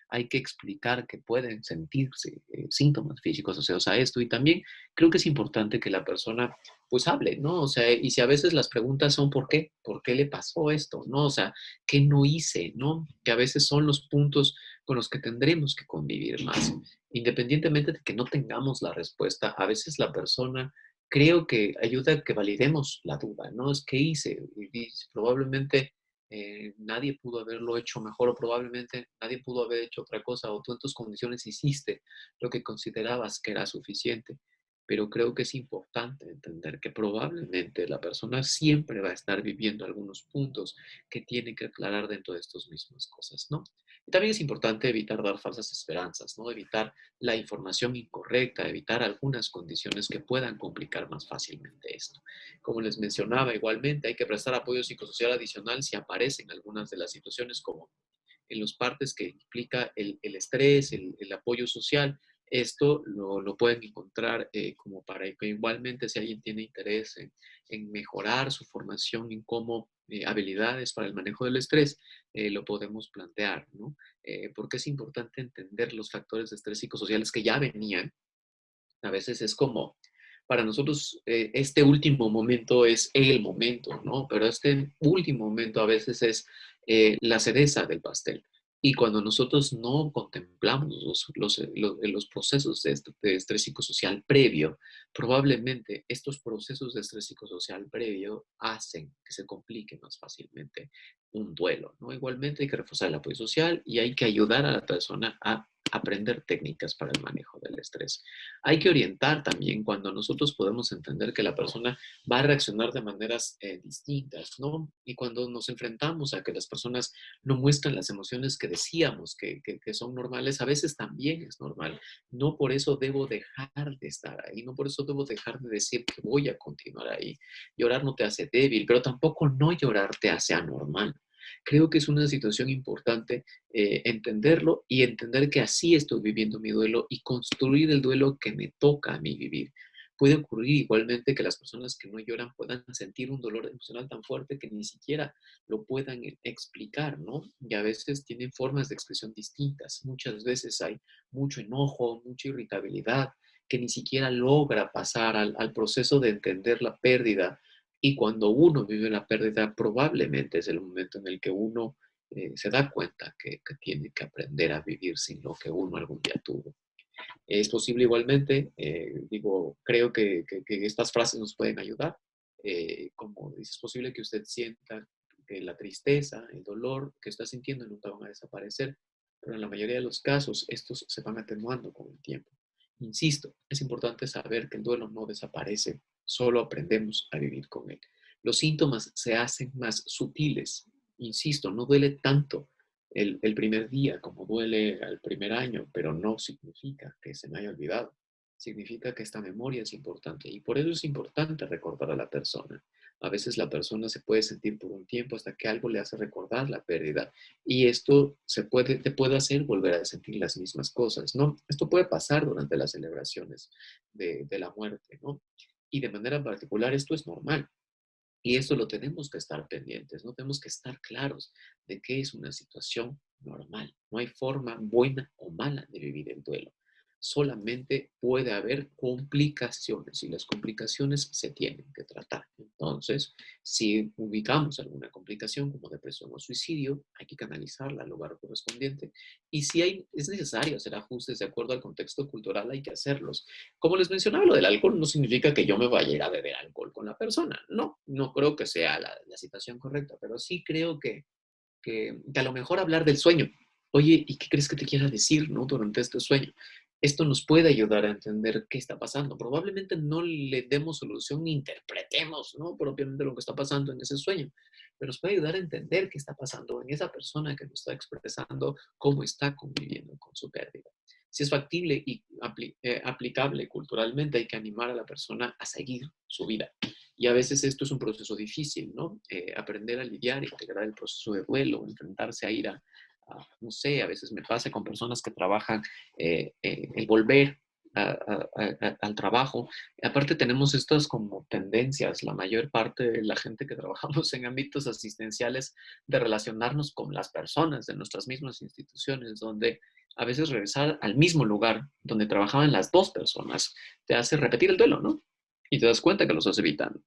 Hay que explicar que pueden sentirse síntomas físicos asociados a esto y también creo que es importante que la persona pues hable, ¿no? O sea, y si a veces las preguntas son ¿por qué? ¿Por qué le pasó esto? ¿No? O sea, ¿qué no hice? ¿No? Que a veces son los puntos con los que tendremos que convivir más. Independientemente de que no tengamos la respuesta, a veces la persona creo que ayuda a que validemos la duda, ¿no? Es ¿qué hice? Y probablemente nadie pudo haberlo hecho mejor o probablemente nadie pudo haber hecho otra cosa o tú en tus condiciones hiciste lo que considerabas que era suficiente, pero creo que es importante entender que probablemente la persona siempre va a estar viviendo algunos puntos que tiene que aclarar dentro de estas mismas cosas, ¿no? Y también es importante evitar dar falsas esperanzas, ¿no? Evitar la información incorrecta, evitar algunas condiciones que puedan complicar más fácilmente esto. Como les mencionaba, igualmente hay que prestar apoyo psicosocial adicional si aparecen algunas de las situaciones como en los partes que implica el estrés, el apoyo social. Esto lo pueden encontrar como para que igualmente si alguien tiene interés en mejorar su formación en cómo habilidades para el manejo del estrés, lo podemos plantear, ¿no? Porque es importante entender los factores de estrés psicosociales que ya venían. A veces es como, para nosotros, este último momento es el momento, ¿no? Pero este último momento a veces es la cereza del pastel. Y cuando nosotros no contemplamos los procesos de estrés psicosocial previo, probablemente estos procesos de estrés psicosocial previo hacen que se complique más fácilmente un duelo, ¿no? Igualmente hay que reforzar el apoyo social y hay que ayudar a la persona a aprender técnicas para el manejo del estrés. Hay que orientar también cuando nosotros podemos entender que la persona va a reaccionar de maneras distintas, ¿no? Y cuando nos enfrentamos a que las personas no muestran las emociones que decíamos que son normales, a veces también es normal. No por eso debo dejar de estar ahí, no por eso debo dejar de decir que voy a continuar ahí. Llorar no te hace débil, pero tampoco no llorar te hace anormal. Creo que es una situación importante entenderlo y entender que así estoy viviendo mi duelo y construir el duelo que me toca a mí vivir. Puede ocurrir igualmente que las personas que no lloran puedan sentir un dolor emocional tan fuerte que ni siquiera lo puedan explicar, ¿no? Y a veces tienen formas de expresión distintas. Muchas veces hay mucho enojo, mucha irritabilidad, que ni siquiera logra pasar al proceso de entender la pérdida. Y cuando uno vive la pérdida, probablemente es el momento en el que uno se da cuenta que tiene que aprender a vivir sin lo que uno algún día tuvo. Es posible igualmente, digo, creo que estas frases nos pueden ayudar. Como dice, es posible que usted sienta que la tristeza, el dolor que está sintiendo nunca van a desaparecer, pero en la mayoría de los casos estos se van atenuando con el tiempo. Insisto, es importante saber que el duelo no desaparece, solo aprendemos a vivir con él. Los síntomas se hacen más sutiles. Insisto, no duele tanto el primer día, como duele al primer año, pero no significa que se me haya olvidado. Significa que esta memoria es importante y por eso es importante recordar a la persona. A veces la persona se puede sentir por un tiempo hasta que algo le hace recordar la pérdida y esto te puede hacer volver a sentir las mismas cosas, ¿no? Esto puede pasar durante las celebraciones de la muerte, ¿no? Y de manera particular esto es normal. Y eso lo tenemos que estar pendientes, no tenemos que estar claros de que es una situación normal. No hay forma buena o mala de vivir el duelo. Solamente puede haber complicaciones y las complicaciones se tienen que tratar. Entonces, si ubicamos alguna complicación como depresión o suicidio, hay que canalizarla al lugar correspondiente. Y si es necesario hacer ajustes de acuerdo al contexto cultural, hay que hacerlos. Como les mencionaba, lo del alcohol no significa que yo me vaya a ir a beber alcohol con la persona. No, no creo que sea la situación correcta, pero sí creo que a lo mejor hablar del sueño. Oye, ¿y qué crees que te quiera decir, no, durante este sueño? Esto nos puede ayudar a entender qué está pasando. Probablemente no le demos solución ni interpretemos, ¿no? Propiamente lo que está pasando en ese sueño, pero nos puede ayudar a entender qué está pasando en esa persona que nos está expresando cómo está conviviendo con su pérdida. Si es factible y aplicable culturalmente, hay que animar a la persona a seguir su vida. Y a veces esto es un proceso difícil, ¿no? Aprender a lidiar, integrar el proceso de duelo, enfrentarse a ir no sé, a veces me pasa con personas que trabajan el volver al trabajo. Aparte tenemos estas como tendencias, la mayor parte de la gente que trabajamos en ámbitos asistenciales, de relacionarnos con las personas de nuestras mismas instituciones, donde a veces regresar al mismo lugar donde trabajaban las dos personas te hace repetir el duelo, ¿no? Y te das cuenta que lo estás evitando.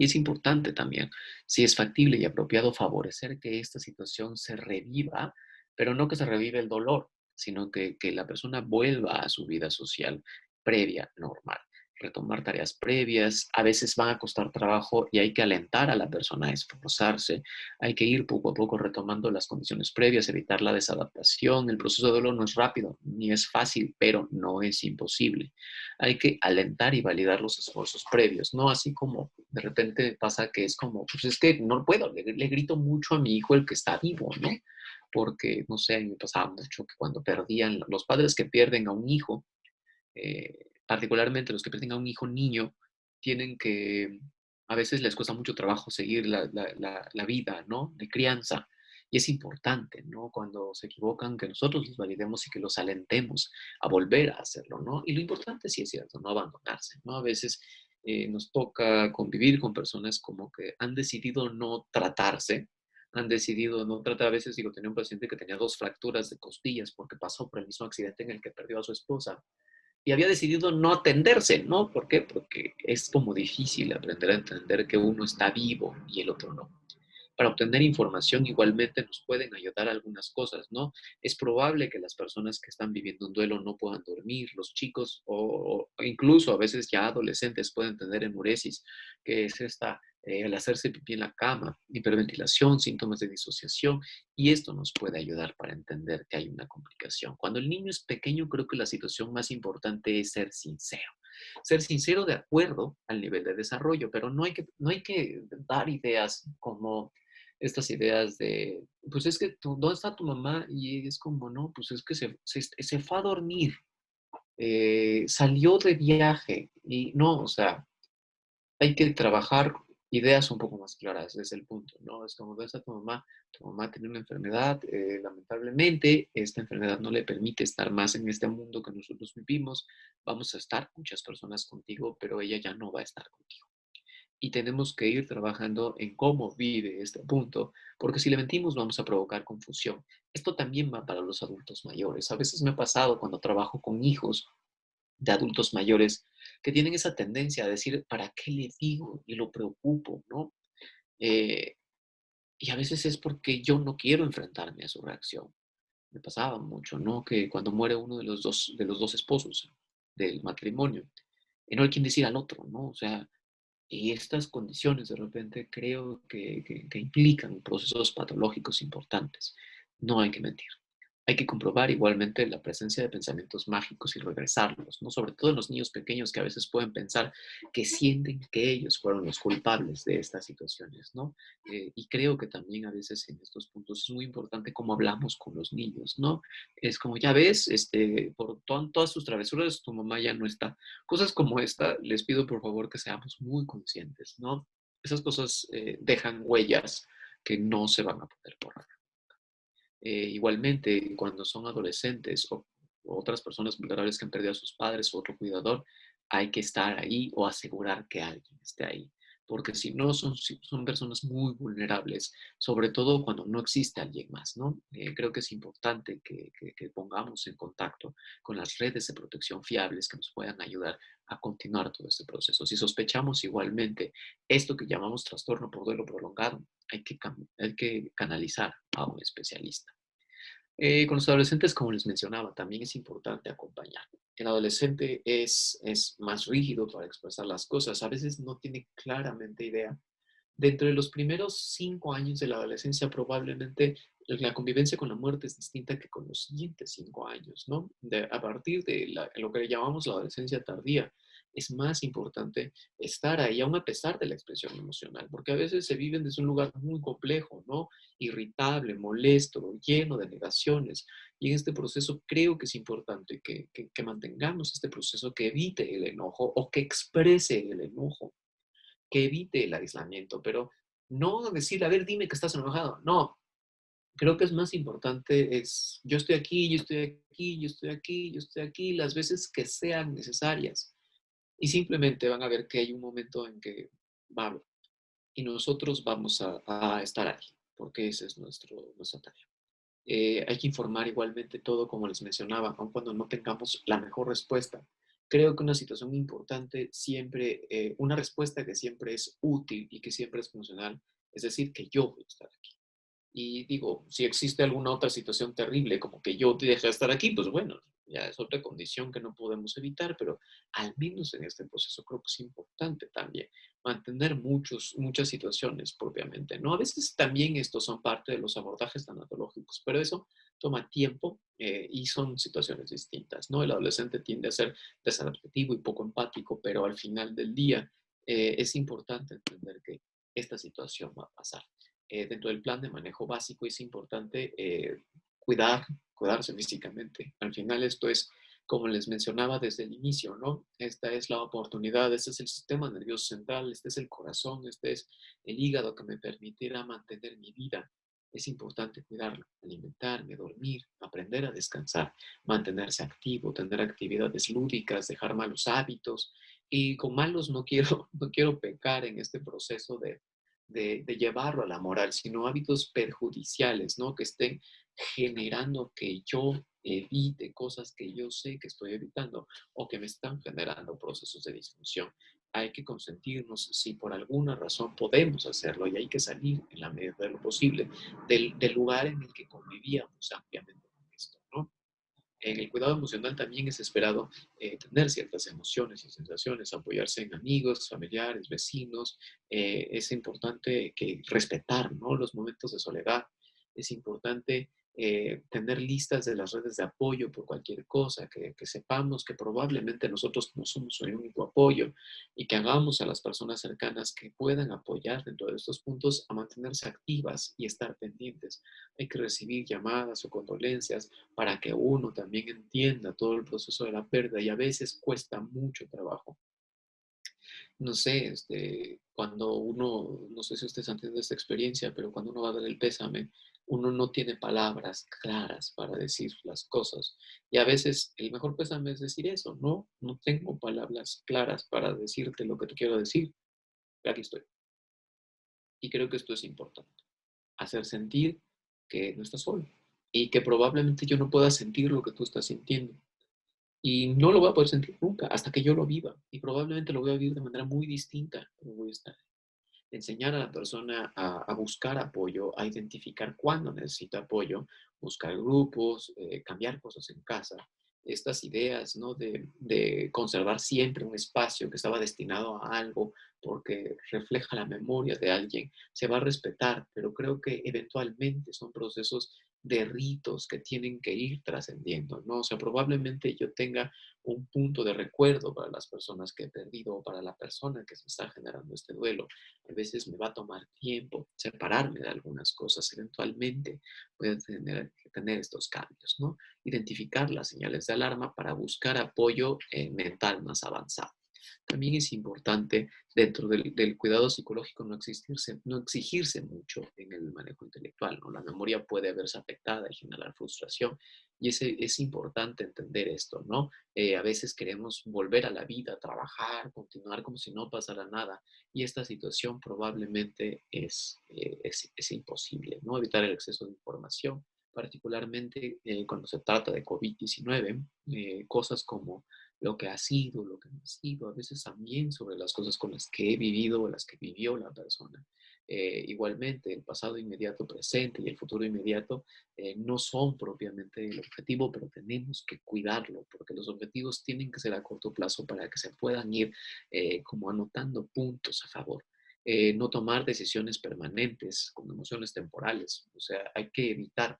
Y es importante también, si es factible y apropiado, favorecer que esta situación se reviva, pero no que se reviva el dolor, sino que la persona vuelva a su vida social previa, normal. Retomar tareas previas, a veces van a costar trabajo y hay que alentar a la persona a esforzarse, hay que ir poco a poco retomando las condiciones previas, evitar la desadaptación. El proceso de dolor no es rápido ni es fácil, pero no es imposible. Hay que alentar y validar los esfuerzos previos, no así como de repente pasa que es como, pues es que no puedo, le grito mucho a mi hijo el que está vivo, ¿no? Porque, no sé, a mí me pasaba mucho que cuando perdían, los padres que pierden a un hijo, particularmente los que pierden a un hijo niño, tienen que, a veces les cuesta mucho trabajo seguir la vida, ¿no? De crianza. Y es importante, ¿no? Cuando se equivocan, que nosotros los validemos y que los alentemos a volver a hacerlo, ¿no? Y lo importante sí es cierto, no abandonarse, ¿no? A veces nos toca convivir con personas como que han decidido no tratarse, han decidido no tratar. A veces, digo, tenía un paciente que tenía 2 fracturas de costillas porque pasó por el mismo accidente en el que perdió a su esposa y había decidido no atenderse, ¿no? ¿Por qué? Porque es como difícil aprender a entender que uno está vivo y el otro no. Para obtener información igualmente nos pueden ayudar algunas cosas, ¿no? Es probable que las personas que están viviendo un duelo no puedan dormir, los chicos o incluso a veces ya adolescentes pueden tener enuresis, que es el hacerse pipí en la cama, hiperventilación, síntomas de disociación, y esto nos puede ayudar para entender que hay una complicación. Cuando el niño es pequeño, creo que la situación más importante es ser sincero. Ser sincero de acuerdo al nivel de desarrollo, pero no hay que dar ideas como estas ideas de, pues es que, ¿dónde está tu mamá? Y es como, no, pues es que se fue a dormir, salió de viaje y no, o sea, hay que trabajar ideas un poco más claras, ese es el punto, ¿no? Es como ves a tu mamá tiene una enfermedad, lamentablemente, esta enfermedad no le permite estar más en este mundo que nosotros vivimos, vamos a estar muchas personas contigo, pero ella ya no va a estar contigo. Y tenemos que ir trabajando en cómo vive este punto, porque si le mentimos vamos a provocar confusión. Esto también va para los adultos mayores. A veces me ha pasado cuando trabajo con hijos de adultos mayores que tienen esa tendencia a decir, ¿para qué le digo? Y lo preocupo, ¿no? Eh, y a veces es porque yo no quiero enfrentarme a su reacción. Me pasaba mucho, ¿no? Que cuando muere uno de los dos esposos del matrimonio, y no hay quien decir al otro, ¿no? O sea, y estas condiciones de repente creo que implican procesos patológicos importantes. No hay que mentir. Hay que comprobar igualmente la presencia de pensamientos mágicos y regresarlos, ¿no? Sobre todo en los niños pequeños que a veces pueden pensar que sienten que ellos fueron los culpables de estas situaciones, ¿no? Y creo que también a veces en estos puntos es muy importante cómo hablamos con los niños, ¿no? Es como, ya ves, por todas sus travesuras, tu mamá ya no está. Cosas como esta, les pido por favor que seamos muy conscientes, ¿no? Esas cosas dejan huellas que no se van a poder borrar. Igualmente, cuando son adolescentes o otras personas vulnerables que han perdido a sus padres o otro cuidador, hay que estar ahí o asegurar que alguien esté ahí. Porque si no, son personas muy vulnerables, sobre todo cuando no existe alguien más, ¿no? Creo que es importante que pongamos en contacto con las redes de protección fiables que nos puedan ayudar a continuar todo este proceso. Si sospechamos igualmente esto que llamamos trastorno por duelo prolongado, hay que canalizar a un especialista. Con los adolescentes, como les mencionaba, también es importante acompañar. El adolescente es más rígido para expresar las cosas. A veces no tiene claramente idea. Dentro de los primeros 5 años de la adolescencia, probablemente la convivencia con la muerte es distinta que con los siguientes 5 años, ¿no? A partir de lo que llamamos la adolescencia tardía, es más importante estar ahí, aún a pesar de la expresión emocional, porque a veces se viven desde un lugar muy complejo, ¿no? Irritable, molesto, lleno de negaciones. Y en este proceso creo que es importante que mantengamos este proceso que evite el enojo o que exprese el enojo, que evite el aislamiento, pero no decir, a ver, dime que estás enojado. No, creo que es más importante es, yo estoy aquí, yo estoy aquí, yo estoy aquí, yo estoy aquí, las veces que sean necesarias. Y simplemente van a ver que hay un momento en que va a hablar y nosotros vamos a estar ahí, porque ese es nuestra tarea. Hay que informar igualmente todo, como les mencionaba, aun cuando no tengamos la mejor respuesta. Creo que una situación importante siempre, una respuesta que siempre es útil y que siempre es funcional, es decir, que yo voy a estar aquí. Y digo, si existe alguna otra situación terrible, como que yo deje de estar aquí, pues bueno, ya es otra condición que no podemos evitar, pero al menos en este proceso creo que es importante también mantener muchas situaciones propiamente, ¿no? A veces también estos son parte de los abordajes tanatológicos, pero eso toma tiempo y son situaciones distintas, ¿no? El adolescente tiende a ser desadaptativo y poco empático, pero al final del día es importante entender que esta situación va a pasar. Dentro del plan de manejo básico es importante cuidarse físicamente. Al final esto es, como les mencionaba desde el inicio, ¿no? Esta es la oportunidad, este es el sistema nervioso central, este es el corazón, este es el hígado que me permitirá mantener mi vida. Es importante cuidarlo, alimentarme, dormir, aprender a descansar, mantenerse activo, tener actividades lúdicas, dejar malos hábitos. Y con malos no quiero, no quiero pecar en este proceso de llevarlo a la moral, sino hábitos perjudiciales, ¿no? Que estén generando que yo evite cosas que yo sé que estoy evitando o que me están generando procesos de disfunción. Hay que consentirnos si por alguna razón podemos hacerlo y hay que salir en la medida de lo posible del lugar en el que convivíamos ampliamente con esto, ¿no? En el cuidado emocional también es esperado tener ciertas emociones y sensaciones, apoyarse en amigos, familiares, vecinos. Es importante respetar, ¿no? Los momentos de soledad. Es importante tener listas de las redes de apoyo por cualquier cosa, que sepamos que probablemente nosotros no somos el único apoyo y que hagamos a las personas cercanas que puedan apoyar dentro de estos puntos a mantenerse activas y estar pendientes. Hay que recibir llamadas o condolencias para que uno también entienda todo el proceso de la pérdida y a veces cuesta mucho trabajo. no sé, cuando uno, no sé si ustedes han tenido esta experiencia, pero cuando uno va a dar el pésame, uno no tiene palabras claras para decir las cosas. Y a veces el mejor pésame es decir eso, no, no tengo palabras claras para decirte lo que te quiero decir, pero aquí estoy. Y creo que esto es importante, hacer sentir que no estás solo y que probablemente yo no pueda sentir lo que tú estás sintiendo. Y no lo voy a poder sentir nunca hasta que yo lo viva. Y probablemente lo voy a vivir de manera muy distinta, pero voy a estar. Enseñar a la persona a buscar apoyo, a identificar cuándo necesita apoyo, buscar grupos, cambiar cosas en casa. Estas ideas, ¿no? De conservar siempre un espacio que estaba destinado a algo porque refleja la memoria de alguien, se va a respetar, pero creo que eventualmente son procesos de ritos que tienen que ir trascendiendo, ¿no? O sea, probablemente yo tenga un punto de recuerdo para las personas que he perdido o para la persona que se está generando este duelo. A veces me va a tomar tiempo separarme de algunas cosas. Eventualmente voy a tener que tener estos cambios, ¿no? Identificar las señales de alarma para buscar apoyo mental más avanzado. También es importante dentro del cuidado psicológico no exigirse mucho en el manejo intelectual, ¿no? La memoria puede verse afectada y generar frustración. Y es importante entender esto, ¿no? A veces queremos volver a la vida, trabajar, continuar como si no pasara nada. Y esta situación probablemente es imposible, ¿no? Evitar el exceso de información, particularmente cuando se trata de COVID-19, cosas como lo que ha sido, lo que no ha sido, a veces también sobre las cosas con las que he vivido o las que vivió la persona. Igualmente, el pasado inmediato presente y el futuro inmediato no son propiamente el objetivo, pero tenemos que cuidarlo, porque los objetivos tienen que ser a corto plazo para que se puedan ir como anotando puntos a favor. No tomar decisiones permanentes con emociones temporales, o sea, hay que evitar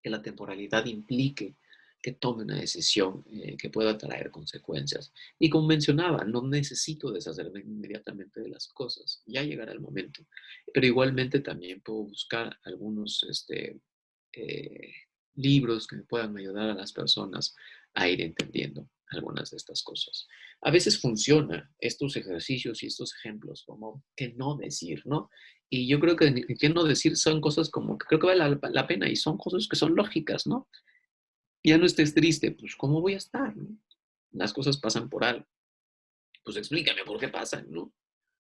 que la temporalidad implique que tome una decisión que pueda traer consecuencias. Y como mencionaba, no necesito deshacerme inmediatamente de las cosas, ya llegará el momento. Pero igualmente también puedo buscar algunos eh, libros que me puedan ayudar a las personas a ir entendiendo algunas de estas cosas. A veces funciona estos ejercicios y estos ejemplos como que no decir, ¿no? Y yo creo que no decir son cosas como que creo que vale la pena y son cosas que son lógicas, ¿no? Ya no estés triste, pues ¿cómo voy a estar? ¿No? Las cosas pasan por algo. Pues explícame por qué pasan, ¿no?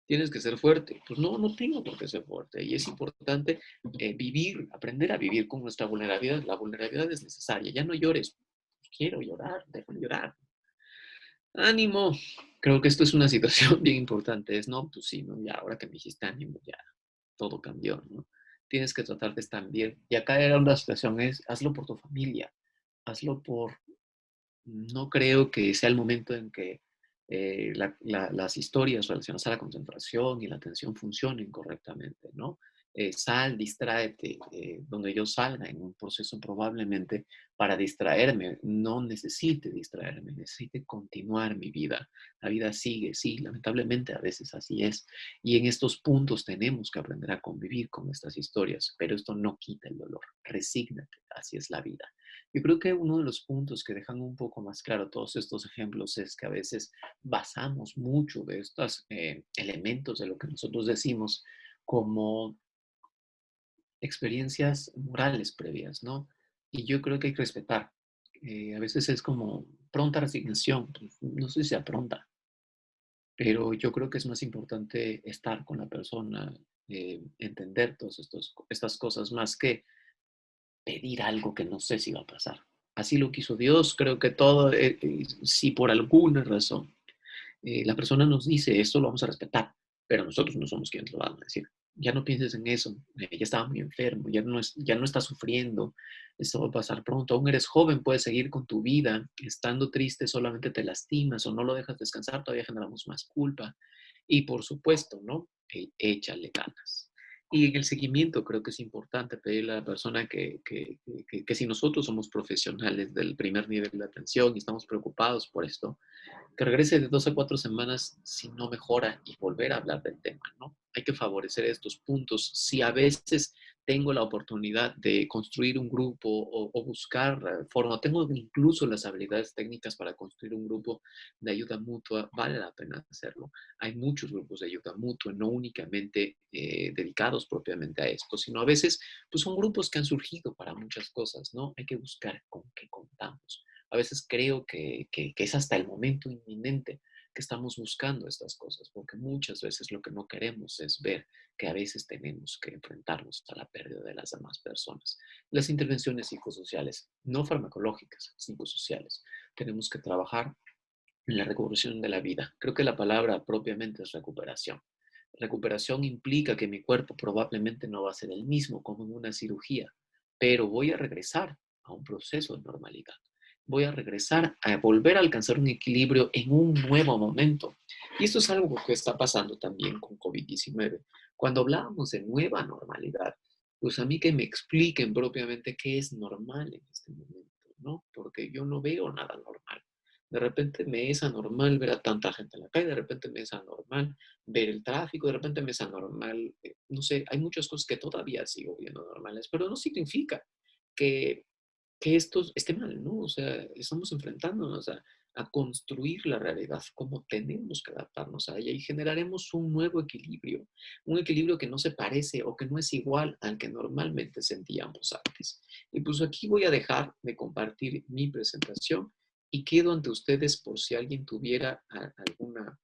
Tienes que ser fuerte. Pues no, no tengo por qué ser fuerte. Y es importante vivir, aprender a vivir con nuestra vulnerabilidad. La vulnerabilidad es necesaria. Ya no llores. Quiero llorar, déjame llorar. Ánimo. Creo que esto es una situación bien importante. Es, no, pues sí, ¿no? Ya ahora que me dijiste ánimo, ya todo cambió, ¿no? Tienes que tratar de estar bien. Y acá era una situación, es, hazlo por tu familia, hazlo por, no creo que sea el momento en que las historias relacionadas a la concentración y la atención funcionen correctamente, ¿no? Sal, distráete, donde yo salga en un proceso probablemente para distraerme, no necesite distraerme, necesite continuar mi vida. La vida sigue, sí, lamentablemente a veces así es. Y en estos puntos tenemos que aprender a convivir con estas historias, pero esto no quita el dolor. Resígnate, así es la vida. Yo creo que uno de los puntos que dejan un poco más claro todos estos ejemplos es que a veces basamos mucho de estos elementos de lo que nosotros decimos como experiencias morales previas, ¿no? Y yo creo que hay que respetar. A veces es como pronta resignación, pues, no sé si sea pronta, pero yo creo que es más importante estar con la persona, entender todas estas cosas más que pedir algo que no sé si va a pasar. Así lo quiso Dios, creo que todo, si por alguna razón la persona nos dice esto lo vamos a respetar, pero nosotros no somos quienes lo vamos a decir. Ya no pienses en eso, ya estaba muy enfermo, ya no está sufriendo, esto va a pasar pronto, aún eres joven, puedes seguir con tu vida, estando triste solamente te lastimas o no lo dejas descansar, todavía generamos más culpa. Y por supuesto, ¿no? Échale ganas. Y en el seguimiento creo que es importante pedirle a la persona que si nosotros somos profesionales del primer nivel de atención y estamos preocupados por esto, que regrese de 2 a 4 semanas si no mejora y volver a hablar del tema, ¿no? hay que favorecer estos puntos. Si a veces tengo la oportunidad de construir un grupo o buscar forma, tengo incluso las habilidades técnicas para construir un grupo de ayuda mutua, vale la pena hacerlo. Hay muchos grupos de ayuda mutua, no únicamente dedicados propiamente a esto, sino a veces pues son grupos que han surgido para muchas cosas, ¿no? Hay que buscar con qué contamos. A veces creo que es hasta el momento inminente que estamos buscando estas cosas, porque muchas veces lo que no queremos es ver que a veces tenemos que enfrentarnos a la pérdida de las demás personas. Las intervenciones psicosociales, no farmacológicas, psicosociales, tenemos que trabajar en la recuperación de la vida. Creo que la palabra propiamente es recuperación. Recuperación implica que mi cuerpo probablemente no va a ser el mismo como en una cirugía, pero voy a regresar a un proceso de normalidad. Voy a regresar a volver a alcanzar un equilibrio en un nuevo momento. Y esto es algo que está pasando también con COVID-19. Cuando hablábamos de nueva normalidad, pues a mí que me expliquen propiamente qué es normal en este momento, ¿no? Porque yo no veo nada normal. De repente me es anormal ver a tanta gente en la calle, de repente me es anormal ver el tráfico, de repente me es anormal, no sé, hay muchas cosas que todavía sigo viendo normales, pero no significa que esto esté mal, ¿no? O sea, estamos enfrentándonos a construir la realidad, cómo tenemos que adaptarnos a ella y generaremos un equilibrio que no se parece o que no es igual al que normalmente sentíamos antes. Y pues aquí voy a dejar de compartir mi presentación y quedo ante ustedes por si alguien tuviera alguna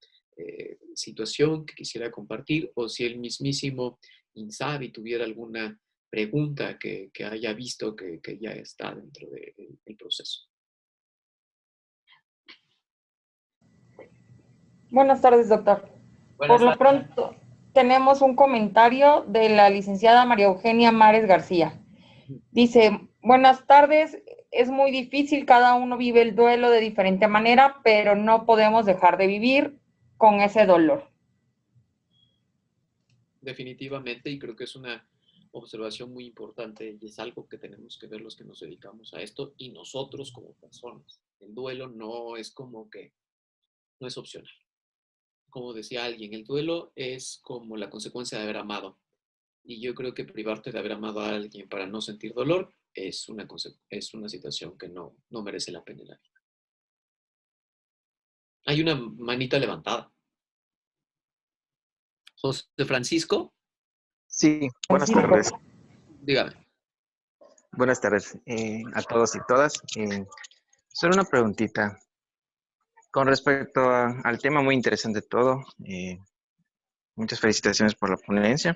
situación que quisiera compartir o si el mismísimo Insabi tuviera alguna pregunta que haya visto que ya está dentro del proceso. Buenas tardes, doctor. Por Buenas lo tardes. pronto, tenemos un comentario de la licenciada María Eugenia Mares García. Dice, buenas tardes, es muy difícil, cada uno vive el duelo de diferente manera, pero no podemos dejar de vivir con ese dolor. Definitivamente, y creo que es una observación muy importante y es algo que tenemos que ver los que nos dedicamos a esto y nosotros como personas. El duelo no es como que, no es opcional. Como decía alguien, el duelo es como la consecuencia de haber amado. Y yo creo que privarte de haber amado a alguien para no sentir dolor es una situación que no merece la pena en la vida. Hay una manita levantada. José Francisco, Sí, buenas Francisco. tardes. dígame. Buenas tardes a todos y todas. Solo una preguntita con respecto al tema muy interesante todo. Muchas felicitaciones por la ponencia.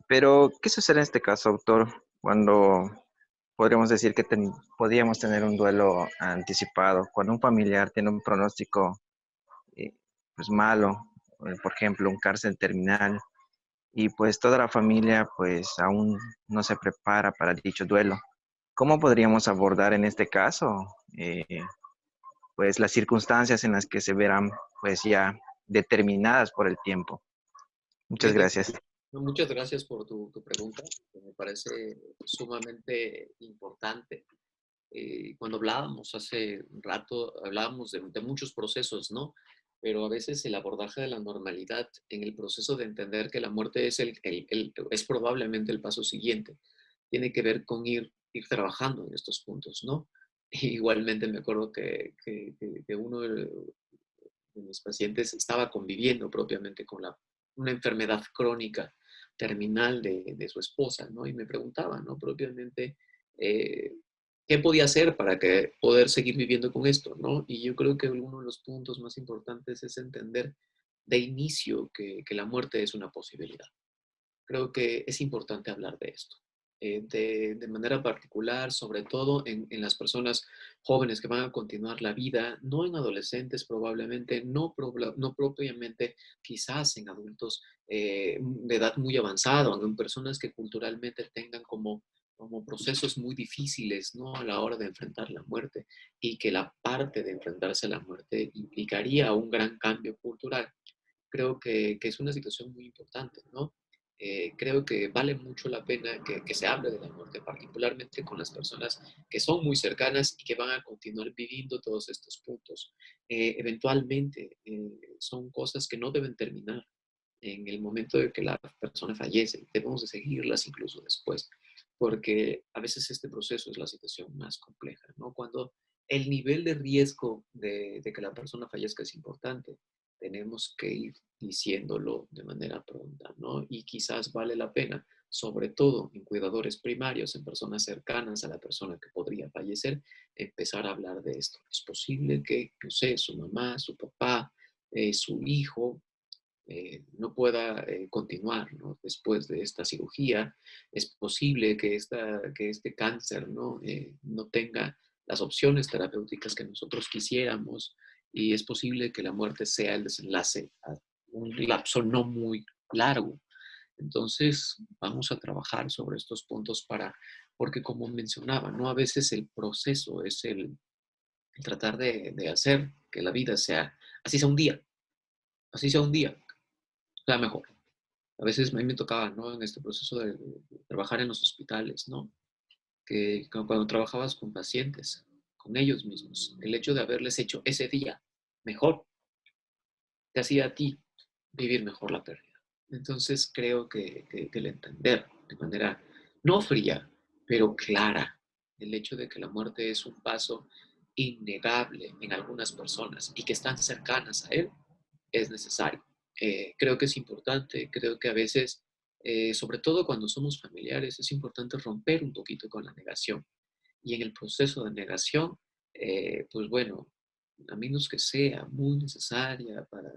Pero, ¿qué sucede en este caso, autor, cuando podríamos decir que podríamos tener un duelo anticipado, cuando un familiar tiene un pronóstico eh, pues malo, por ejemplo, un cáncer terminal, y pues toda la familia pues aún no se prepara para dicho duelo? ¿Cómo podríamos abordar en este caso, pues las circunstancias en las que se verán pues ya determinadas por el tiempo? Muchas Bien, gracias. muchas gracias por tu pregunta, que me parece sumamente importante. Cuando hablábamos hace un rato, hablábamos de muchos procesos, ¿no? Pero a veces el abordaje de la normalidad en el proceso de entender que la muerte es probablemente el paso siguiente, tiene que ver con ir trabajando en estos puntos, ¿no? Igualmente me acuerdo que uno de mis pacientes estaba conviviendo propiamente con una enfermedad crónica terminal de su esposa, ¿no? Y me preguntaba, ¿no? Propiamente, eh, ¿qué podía hacer para poder seguir viviendo con esto, ¿no? Y yo creo que uno de los puntos más importantes es entender de inicio que la muerte es una posibilidad. Creo que es importante hablar de esto. De manera particular, sobre todo en las personas jóvenes que van a continuar la vida, no en adolescentes probablemente, no propiamente quizás en adultos de edad muy avanzada, o en personas que culturalmente tengan como procesos muy difíciles, ¿no? A la hora de enfrentar la muerte y que la parte de enfrentarse a la muerte implicaría un gran cambio cultural. Creo que es una situación muy importante, ¿no? Creo que vale mucho la pena que se hable de la muerte, particularmente con las personas que son muy cercanas y que van a continuar viviendo todos estos puntos. Eventualmente son cosas que no deben terminar. en el momento de que la persona fallece. Debemos de seguirlas incluso después, porque a veces este proceso es la situación más compleja, ¿no? Cuando el nivel de riesgo de que la persona fallezca es importante, tenemos que ir diciéndolo de manera pronta, ¿no? Y quizás vale la pena, sobre todo en cuidadores primarios, en personas cercanas a la persona que podría fallecer, empezar a hablar de esto. Es posible que, no sé, su mamá, su papá, su hijo no pueda continuar, ¿no? Después de esta cirugía. Es posible que este cáncer, ¿no? No tenga las opciones terapéuticas que nosotros quisiéramos, y es posible que la muerte sea el desenlace a un lapso no muy largo. Entonces, vamos a trabajar sobre estos puntos porque como mencionaba, ¿no? A veces el proceso es el tratar de hacer que la vida sea, así sea un día, sea mejor. A veces a mí me tocaba, ¿no? En este proceso de trabajar en los hospitales, ¿no? Que cuando trabajabas con pacientes, con ellos mismos, el hecho de haberles hecho ese día mejor, te hacía a ti vivir mejor la pérdida. Entonces creo que el entender de manera no fría, pero clara, el hecho de que la muerte es un paso innegable en algunas personas y que están cercanas a él, es necesario. Creo que es importante, creo que a veces, sobre todo cuando somos familiares, es importante romper un poquito con la negación. Y en el proceso de negación, pues bueno, a menos que sea muy necesaria para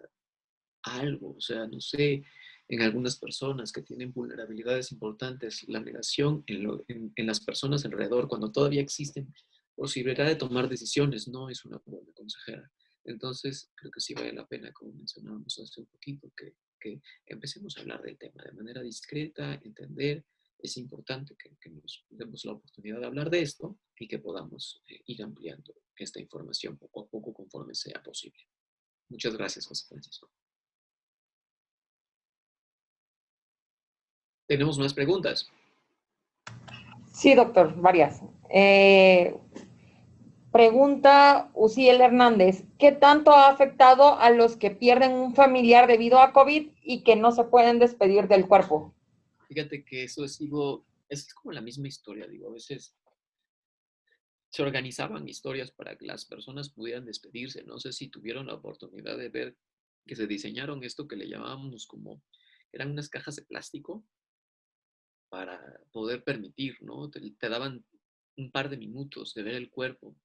algo, o sea, no sé, en algunas personas que tienen vulnerabilidades importantes, la negación en las personas alrededor, cuando todavía existen posibilidad de tomar decisiones, no es una buena consejera. Entonces, creo que sí vale la pena, como mencionábamos hace un poquito, que empecemos a hablar del tema de manera discreta, entender. Es importante que nos demos la oportunidad de hablar de esto y que podamos ir ampliando esta información poco a poco conforme sea posible. Muchas gracias, José Francisco. ¿Tenemos más preguntas? Sí, doctor, varias. Pregunta Uciel Hernández, ¿qué tanto ha afectado a los que pierden un familiar debido a COVID y que no se pueden despedir del cuerpo? Fíjate que eso es como la misma historia, digo, a veces se organizaban historias para que las personas pudieran despedirse. No sé si tuvieron la oportunidad de ver que se diseñaron esto que le llamábamos como, eran unas cajas de plástico para poder permitir, ¿no? Te daban un par de minutos de ver el cuerpo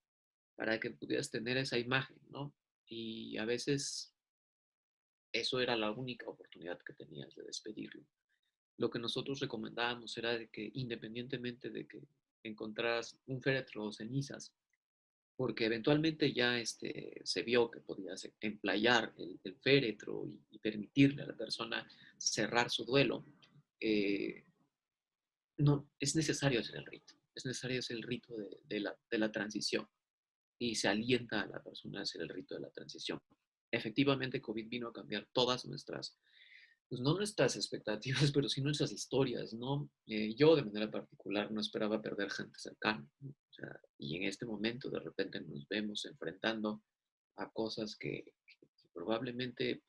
para que pudieras tener esa imagen, ¿no? Y a veces eso era la única oportunidad que tenías de despedirlo. Lo que nosotros recomendábamos era de que independientemente de que encontraras un féretro o cenizas, porque eventualmente ya se vio que podías emplayar el féretro y permitirle a la persona cerrar su duelo, eh, no, es necesario hacer el rito. Es necesario hacer el rito de la transición, y se alienta a la persona a hacer el rito de la transición. Efectivamente, COVID vino a cambiar todas nuestras, pues no nuestras expectativas, pero sí nuestras historias, ¿no? Yo de manera particular no esperaba perder gente cercana, ¿no? O sea, y en este momento de repente nos vemos enfrentando a cosas que probablemente,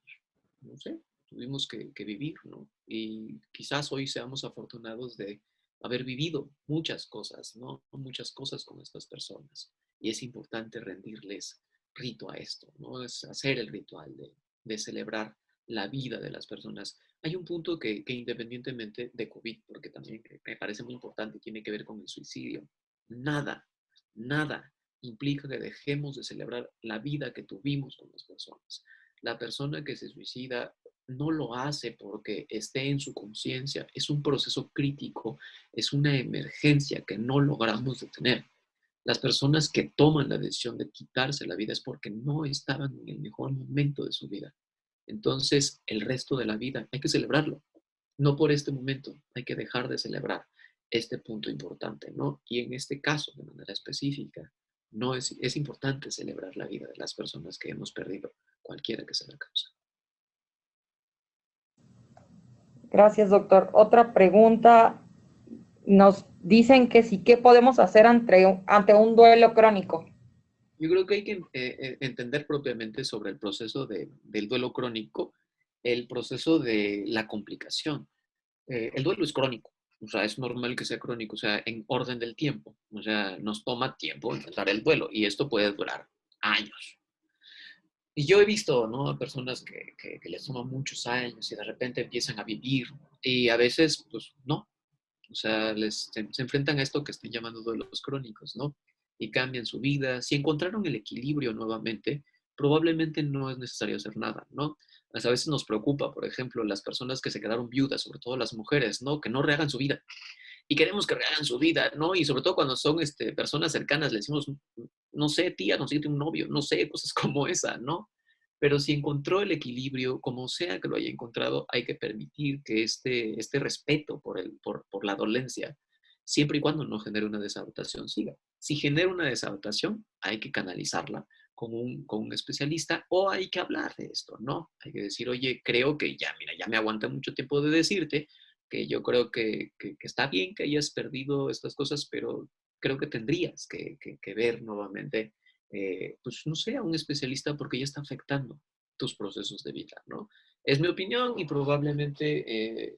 no sé, tuvimos que vivir, ¿no? Y quizás hoy seamos afortunados de haber vivido muchas cosas, ¿no? Muchas cosas con estas personas. Y es importante rendirles rito a esto, ¿no? Es hacer el ritual de celebrar la vida de las personas. Hay un punto que independientemente de COVID, porque también me parece muy importante, tiene que ver con el suicidio. Nada, nada implica que dejemos de celebrar la vida que tuvimos con las personas. La persona que se suicida no lo hace porque esté en su conciencia. Es un proceso crítico, es una emergencia que no logramos detener. Las personas que toman la decisión de quitarse la vida es porque no estaban en el mejor momento de su vida. Entonces, el resto de la vida hay que celebrarlo. No por este momento, hay que dejar de celebrar este punto importante, ¿no? Y en este caso, de manera específica, no es importante celebrar la vida de las personas que hemos perdido, cualquiera que sea la causa. Gracias, doctor. Otra pregunta. Nos dicen que sí, ¿qué podemos hacer ante un duelo crónico? Yo creo que hay que entender propiamente sobre el proceso del duelo crónico. el proceso de la complicación. El duelo es crónico, o sea, es normal que sea crónico, o sea, en orden del tiempo, o sea, nos toma tiempo enfrentar el duelo y esto puede durar años. Y yo he visto, ¿no? Personas que les toma muchos años y de repente empiezan a vivir y a veces, pues, no. O sea, se enfrentan a esto que están llamando duelos crónicos, ¿no? Y cambian su vida. Si encontraron el equilibrio nuevamente, probablemente no es necesario hacer nada, ¿no? Pues a veces nos preocupa, por ejemplo, las personas que se quedaron viudas, sobre todo las mujeres, ¿no? Que no rehagan su vida. Y queremos que rehagan su vida, ¿no? Y sobre todo cuando son personas cercanas, le decimos, no sé, tía, consíguete un novio, no sé, cosas como esa, ¿no? Pero si encontró el equilibrio, como sea que lo haya encontrado, hay que permitir que este respeto por la dolencia, siempre y cuando no genere una desadaptación, siga. Si genera una desadaptación, hay que canalizarla con un especialista o hay que hablar de esto, ¿no? Hay que decir, oye, creo que ya, mira, ya me aguanta mucho tiempo de decirte que yo creo que está bien que hayas perdido estas cosas, pero creo que tendrías que ver nuevamente pues no sé, a un especialista porque ya está afectando tus procesos de vida, ¿no? Es mi opinión y probablemente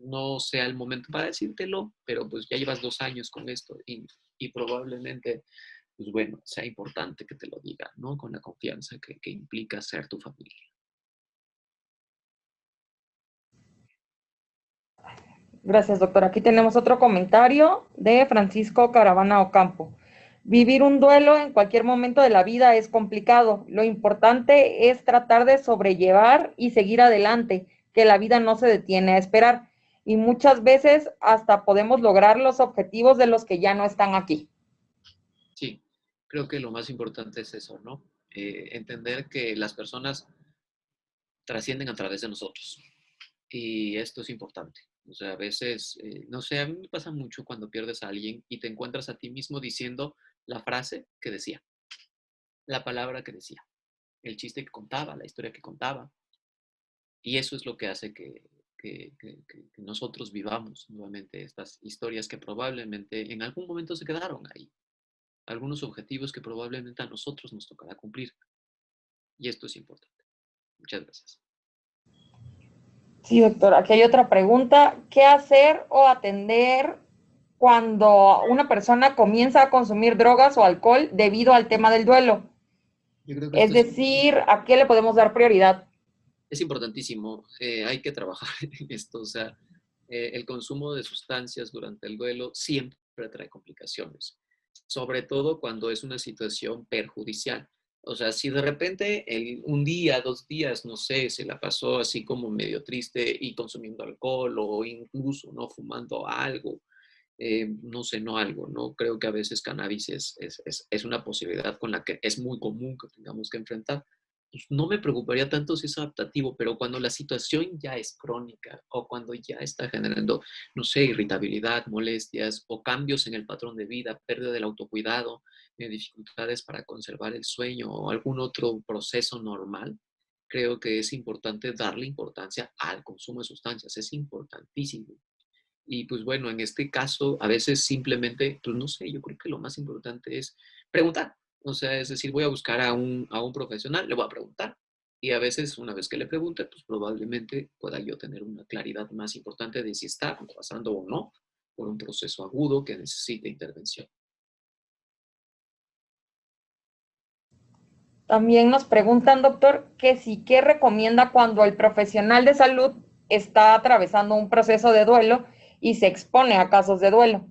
no sea el momento para decírtelo, pero pues ya llevas 2 años con esto y probablemente, pues bueno, sea importante que te lo diga, ¿no? Con la confianza que implica ser tu familia. Gracias, doctor. Aquí tenemos otro comentario de Francisco Caravana Ocampo. Vivir un duelo en cualquier momento de la vida es complicado. Lo importante es tratar de sobrellevar y seguir adelante, que la vida no se detiene a esperar. Y muchas veces hasta podemos lograr los objetivos de los que ya no están aquí. Sí, creo que lo más importante es eso, ¿no? Entender que las personas trascienden a través de nosotros. Y esto es importante. O sea, a veces, no sé, a mí me pasa mucho cuando pierdes a alguien y te encuentras a ti mismo diciendo la frase que decía, la palabra que decía, el chiste que contaba, la historia que contaba. Y eso es lo que hace que nosotros vivamos nuevamente estas historias que probablemente en algún momento se quedaron ahí. Algunos objetivos que probablemente a nosotros nos tocará cumplir. Y esto es importante. Muchas gracias. Sí, doctor. Aquí hay otra pregunta. ¿Qué hacer o atender cuando una persona comienza a consumir drogas o alcohol debido al tema del duelo? Yo creo que Es esto decir, ¿a qué le podemos dar prioridad? es importantísimo. Hay que trabajar en esto. O sea, el consumo de sustancias durante el duelo siempre trae complicaciones, sobre todo cuando es una situación perjudicial. O sea, si de repente un día, 2 días, no sé, se la pasó así como medio triste y consumiendo alcohol o incluso no fumando algo, no sé, no algo, ¿no? Creo que a veces cannabis es una posibilidad con la que es muy común que tengamos que enfrentar. Pues no me preocuparía tanto si es adaptativo, pero cuando la situación ya es crónica o cuando ya está generando, no sé, irritabilidad, molestias o cambios en el patrón de vida, pérdida del autocuidado, dificultades para conservar el sueño o algún otro proceso normal, creo que es importante darle importancia al consumo de sustancias. Es importantísimo. Y pues bueno, en este caso, a veces simplemente, pues no sé, yo creo que lo más importante es preguntar. O sea, es decir, voy a buscar a un profesional, le voy a preguntar. Y a veces, una vez que le pregunte, pues probablemente pueda yo tener una claridad más importante de si está pasando o no por un proceso agudo que necesite intervención. También nos preguntan, doctor, que si qué recomienda cuando el profesional de salud está atravesando un proceso de duelo y se expone a casos de duelo.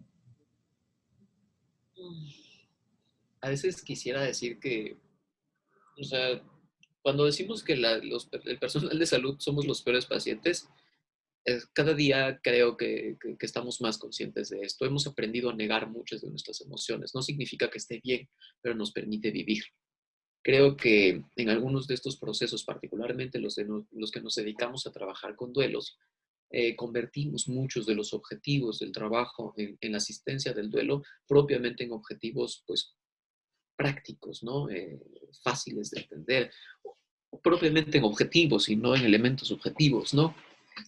A veces quisiera decir que, o sea, cuando decimos que el personal de salud somos los peores pacientes, cada día creo que estamos más conscientes de esto. Hemos aprendido a negar muchas de nuestras emociones. No significa que esté bien, pero nos permite vivir. Creo que en algunos de estos procesos, particularmente los que nos dedicamos a trabajar con duelos, convertimos muchos de los objetivos del trabajo en la asistencia del duelo propiamente en objetivos pues, prácticos, ¿no? Fáciles de entender, o propiamente en objetivos y no en elementos subjetivos, ¿no?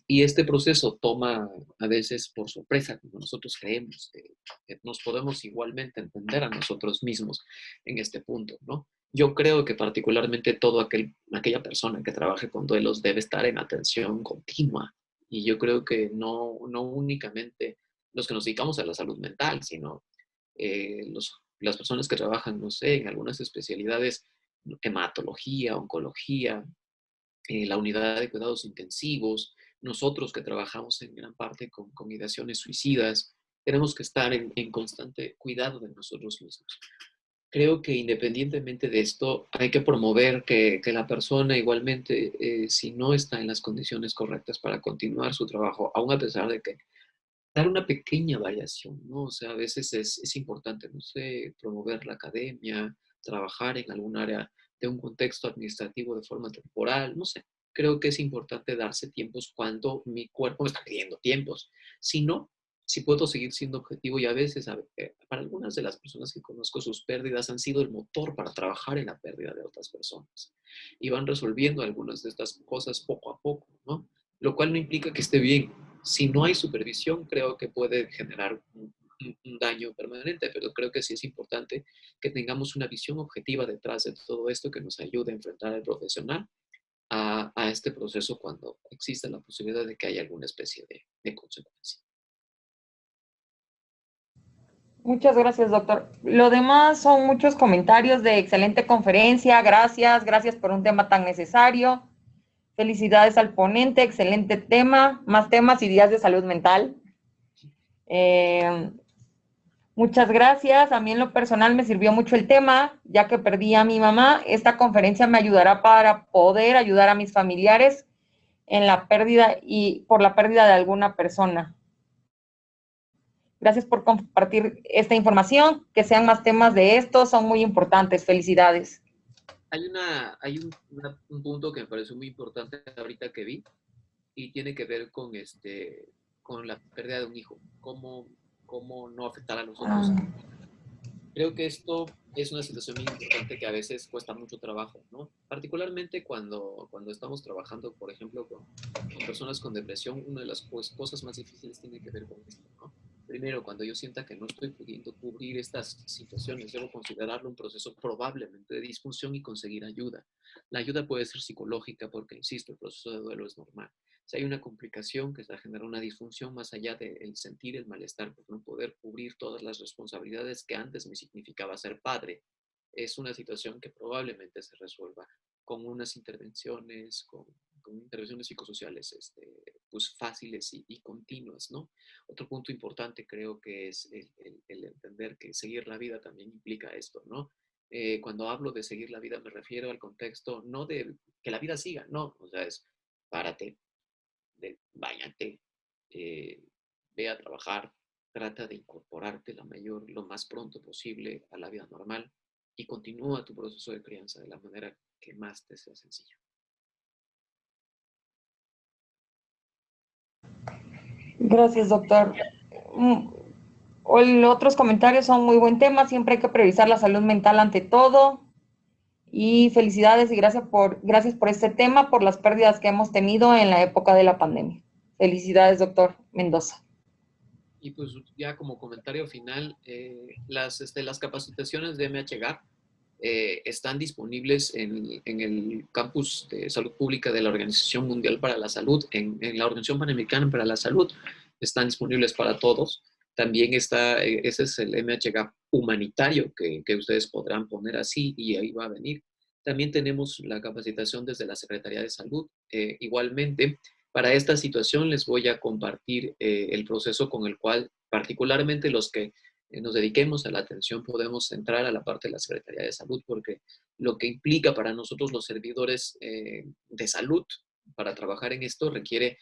Y este proceso toma a veces por sorpresa, como nosotros creemos que nos podemos igualmente entender a nosotros mismos en este punto, ¿no? yo creo que particularmente aquella persona que trabaje con duelos debe estar en atención continua. Y yo creo que no únicamente los que nos dedicamos a la salud mental, sino las personas que trabajan, no sé, en algunas especialidades, hematología, oncología, la unidad de cuidados intensivos, nosotros que trabajamos en gran parte con ideaciones suicidas, tenemos que estar en constante cuidado de nosotros mismos. Creo que independientemente de esto, hay que promover que la persona igualmente, si no está en las condiciones correctas para continuar su trabajo, aún a pesar de que dar una pequeña variación, ¿no? O sea, a veces es importante, no sé, promover la academia, trabajar en algún área de un contexto administrativo de forma temporal, no sé. Creo que es importante darse tiempos cuando mi cuerpo me está pidiendo tiempos. Si no, si puedo seguir siendo objetivo y a veces, para algunas de las personas que conozco, sus pérdidas han sido el motor para trabajar en la pérdida de otras personas. Y van resolviendo algunas de estas cosas poco a poco, ¿no? Lo cual no implica que esté bien. Si no hay supervisión, creo que puede generar un daño permanente, pero creo que sí es importante que tengamos una visión objetiva detrás de todo esto que nos ayude a enfrentar al profesional a este proceso cuando exista la posibilidad de que haya alguna especie de consecuencia. Muchas gracias, doctor. Lo demás son muchos comentarios de excelente conferencia. Gracias, gracias por un tema tan necesario. Felicidades al ponente, excelente tema, más temas y días de salud mental. Muchas gracias. A mí en lo personal me sirvió mucho el tema, ya que perdí a mi mamá. Esta conferencia me ayudará para poder ayudar a mis familiares en la pérdida y por la pérdida de alguna persona. Gracias por compartir esta información. Que sean más temas de estos, son muy importantes. Felicidades. Hay un punto que me pareció muy importante ahorita que vi y tiene que ver con la pérdida de un hijo. Cómo no afectar a los otros. Creo que esto es una situación muy importante que a veces cuesta mucho trabajo, ¿no? Particularmente cuando estamos trabajando, por ejemplo, con personas con depresión, una de las cosas más difíciles tiene que ver con esto, ¿no? Primero, cuando yo sienta que no estoy pudiendo cubrir estas situaciones, debo considerarlo un proceso probablemente de disfunción y conseguir ayuda. La ayuda puede ser psicológica porque, insisto, el proceso de duelo es normal. Si hay una complicación que se genera una disfunción más allá del sentir el malestar por no poder cubrir todas las responsabilidades que antes me significaba ser padre, es una situación que probablemente se resuelva con unas intervenciones, con intervenciones psicosociales pues fáciles y continuas, ¿no? Otro punto importante creo que es el entender que seguir la vida también implica esto, ¿no? Cuando hablo de seguir la vida me refiero al contexto no de que la vida siga, no, o sea, es párate, báñate, ve a trabajar, trata de incorporarte lo más pronto posible a la vida normal y continúa tu proceso de crianza de la manera que más te sea sencillo. Gracias, doctor. Otros comentarios son muy buen tema. Siempre hay que priorizar la salud mental ante todo. Y felicidades y gracias por este tema, por las pérdidas que hemos tenido en la época de la pandemia. Felicidades, doctor Mendoza. Y pues ya como comentario final, las capacitaciones de MHGAP están disponibles en el campus de salud pública de la Organización Mundial para la Salud, en la Organización Panamericana para la Salud. Están disponibles para todos. También ese es el MHGAP humanitario que ustedes podrán poner así y ahí va a venir. También tenemos la capacitación desde la Secretaría de Salud. Igualmente, para esta situación les voy a compartir el proceso con el cual particularmente los que nos dediquemos a la atención podemos entrar a la parte de la Secretaría de Salud, porque lo que implica para nosotros los servidores de salud para trabajar en esto requiere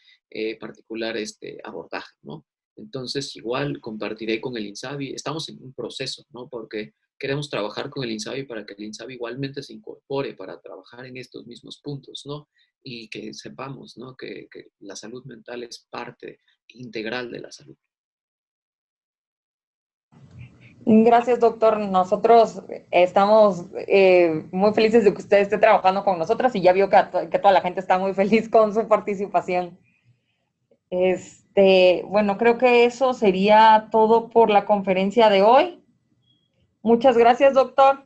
particular abordaje, ¿no? Entonces, igual compartiré con el INSABI, estamos en un proceso, ¿no? Porque queremos trabajar con el INSABI para que el INSABI igualmente se incorpore para trabajar en estos mismos puntos, ¿no? Y que sepamos, ¿no? Que la salud mental es parte integral de la salud. Gracias, doctor. Nosotros estamos muy felices de que usted esté trabajando con nosotros y ya vio que toda la gente está muy feliz con su participación. Bueno, creo que eso sería todo por la conferencia de hoy. Muchas gracias, doctor.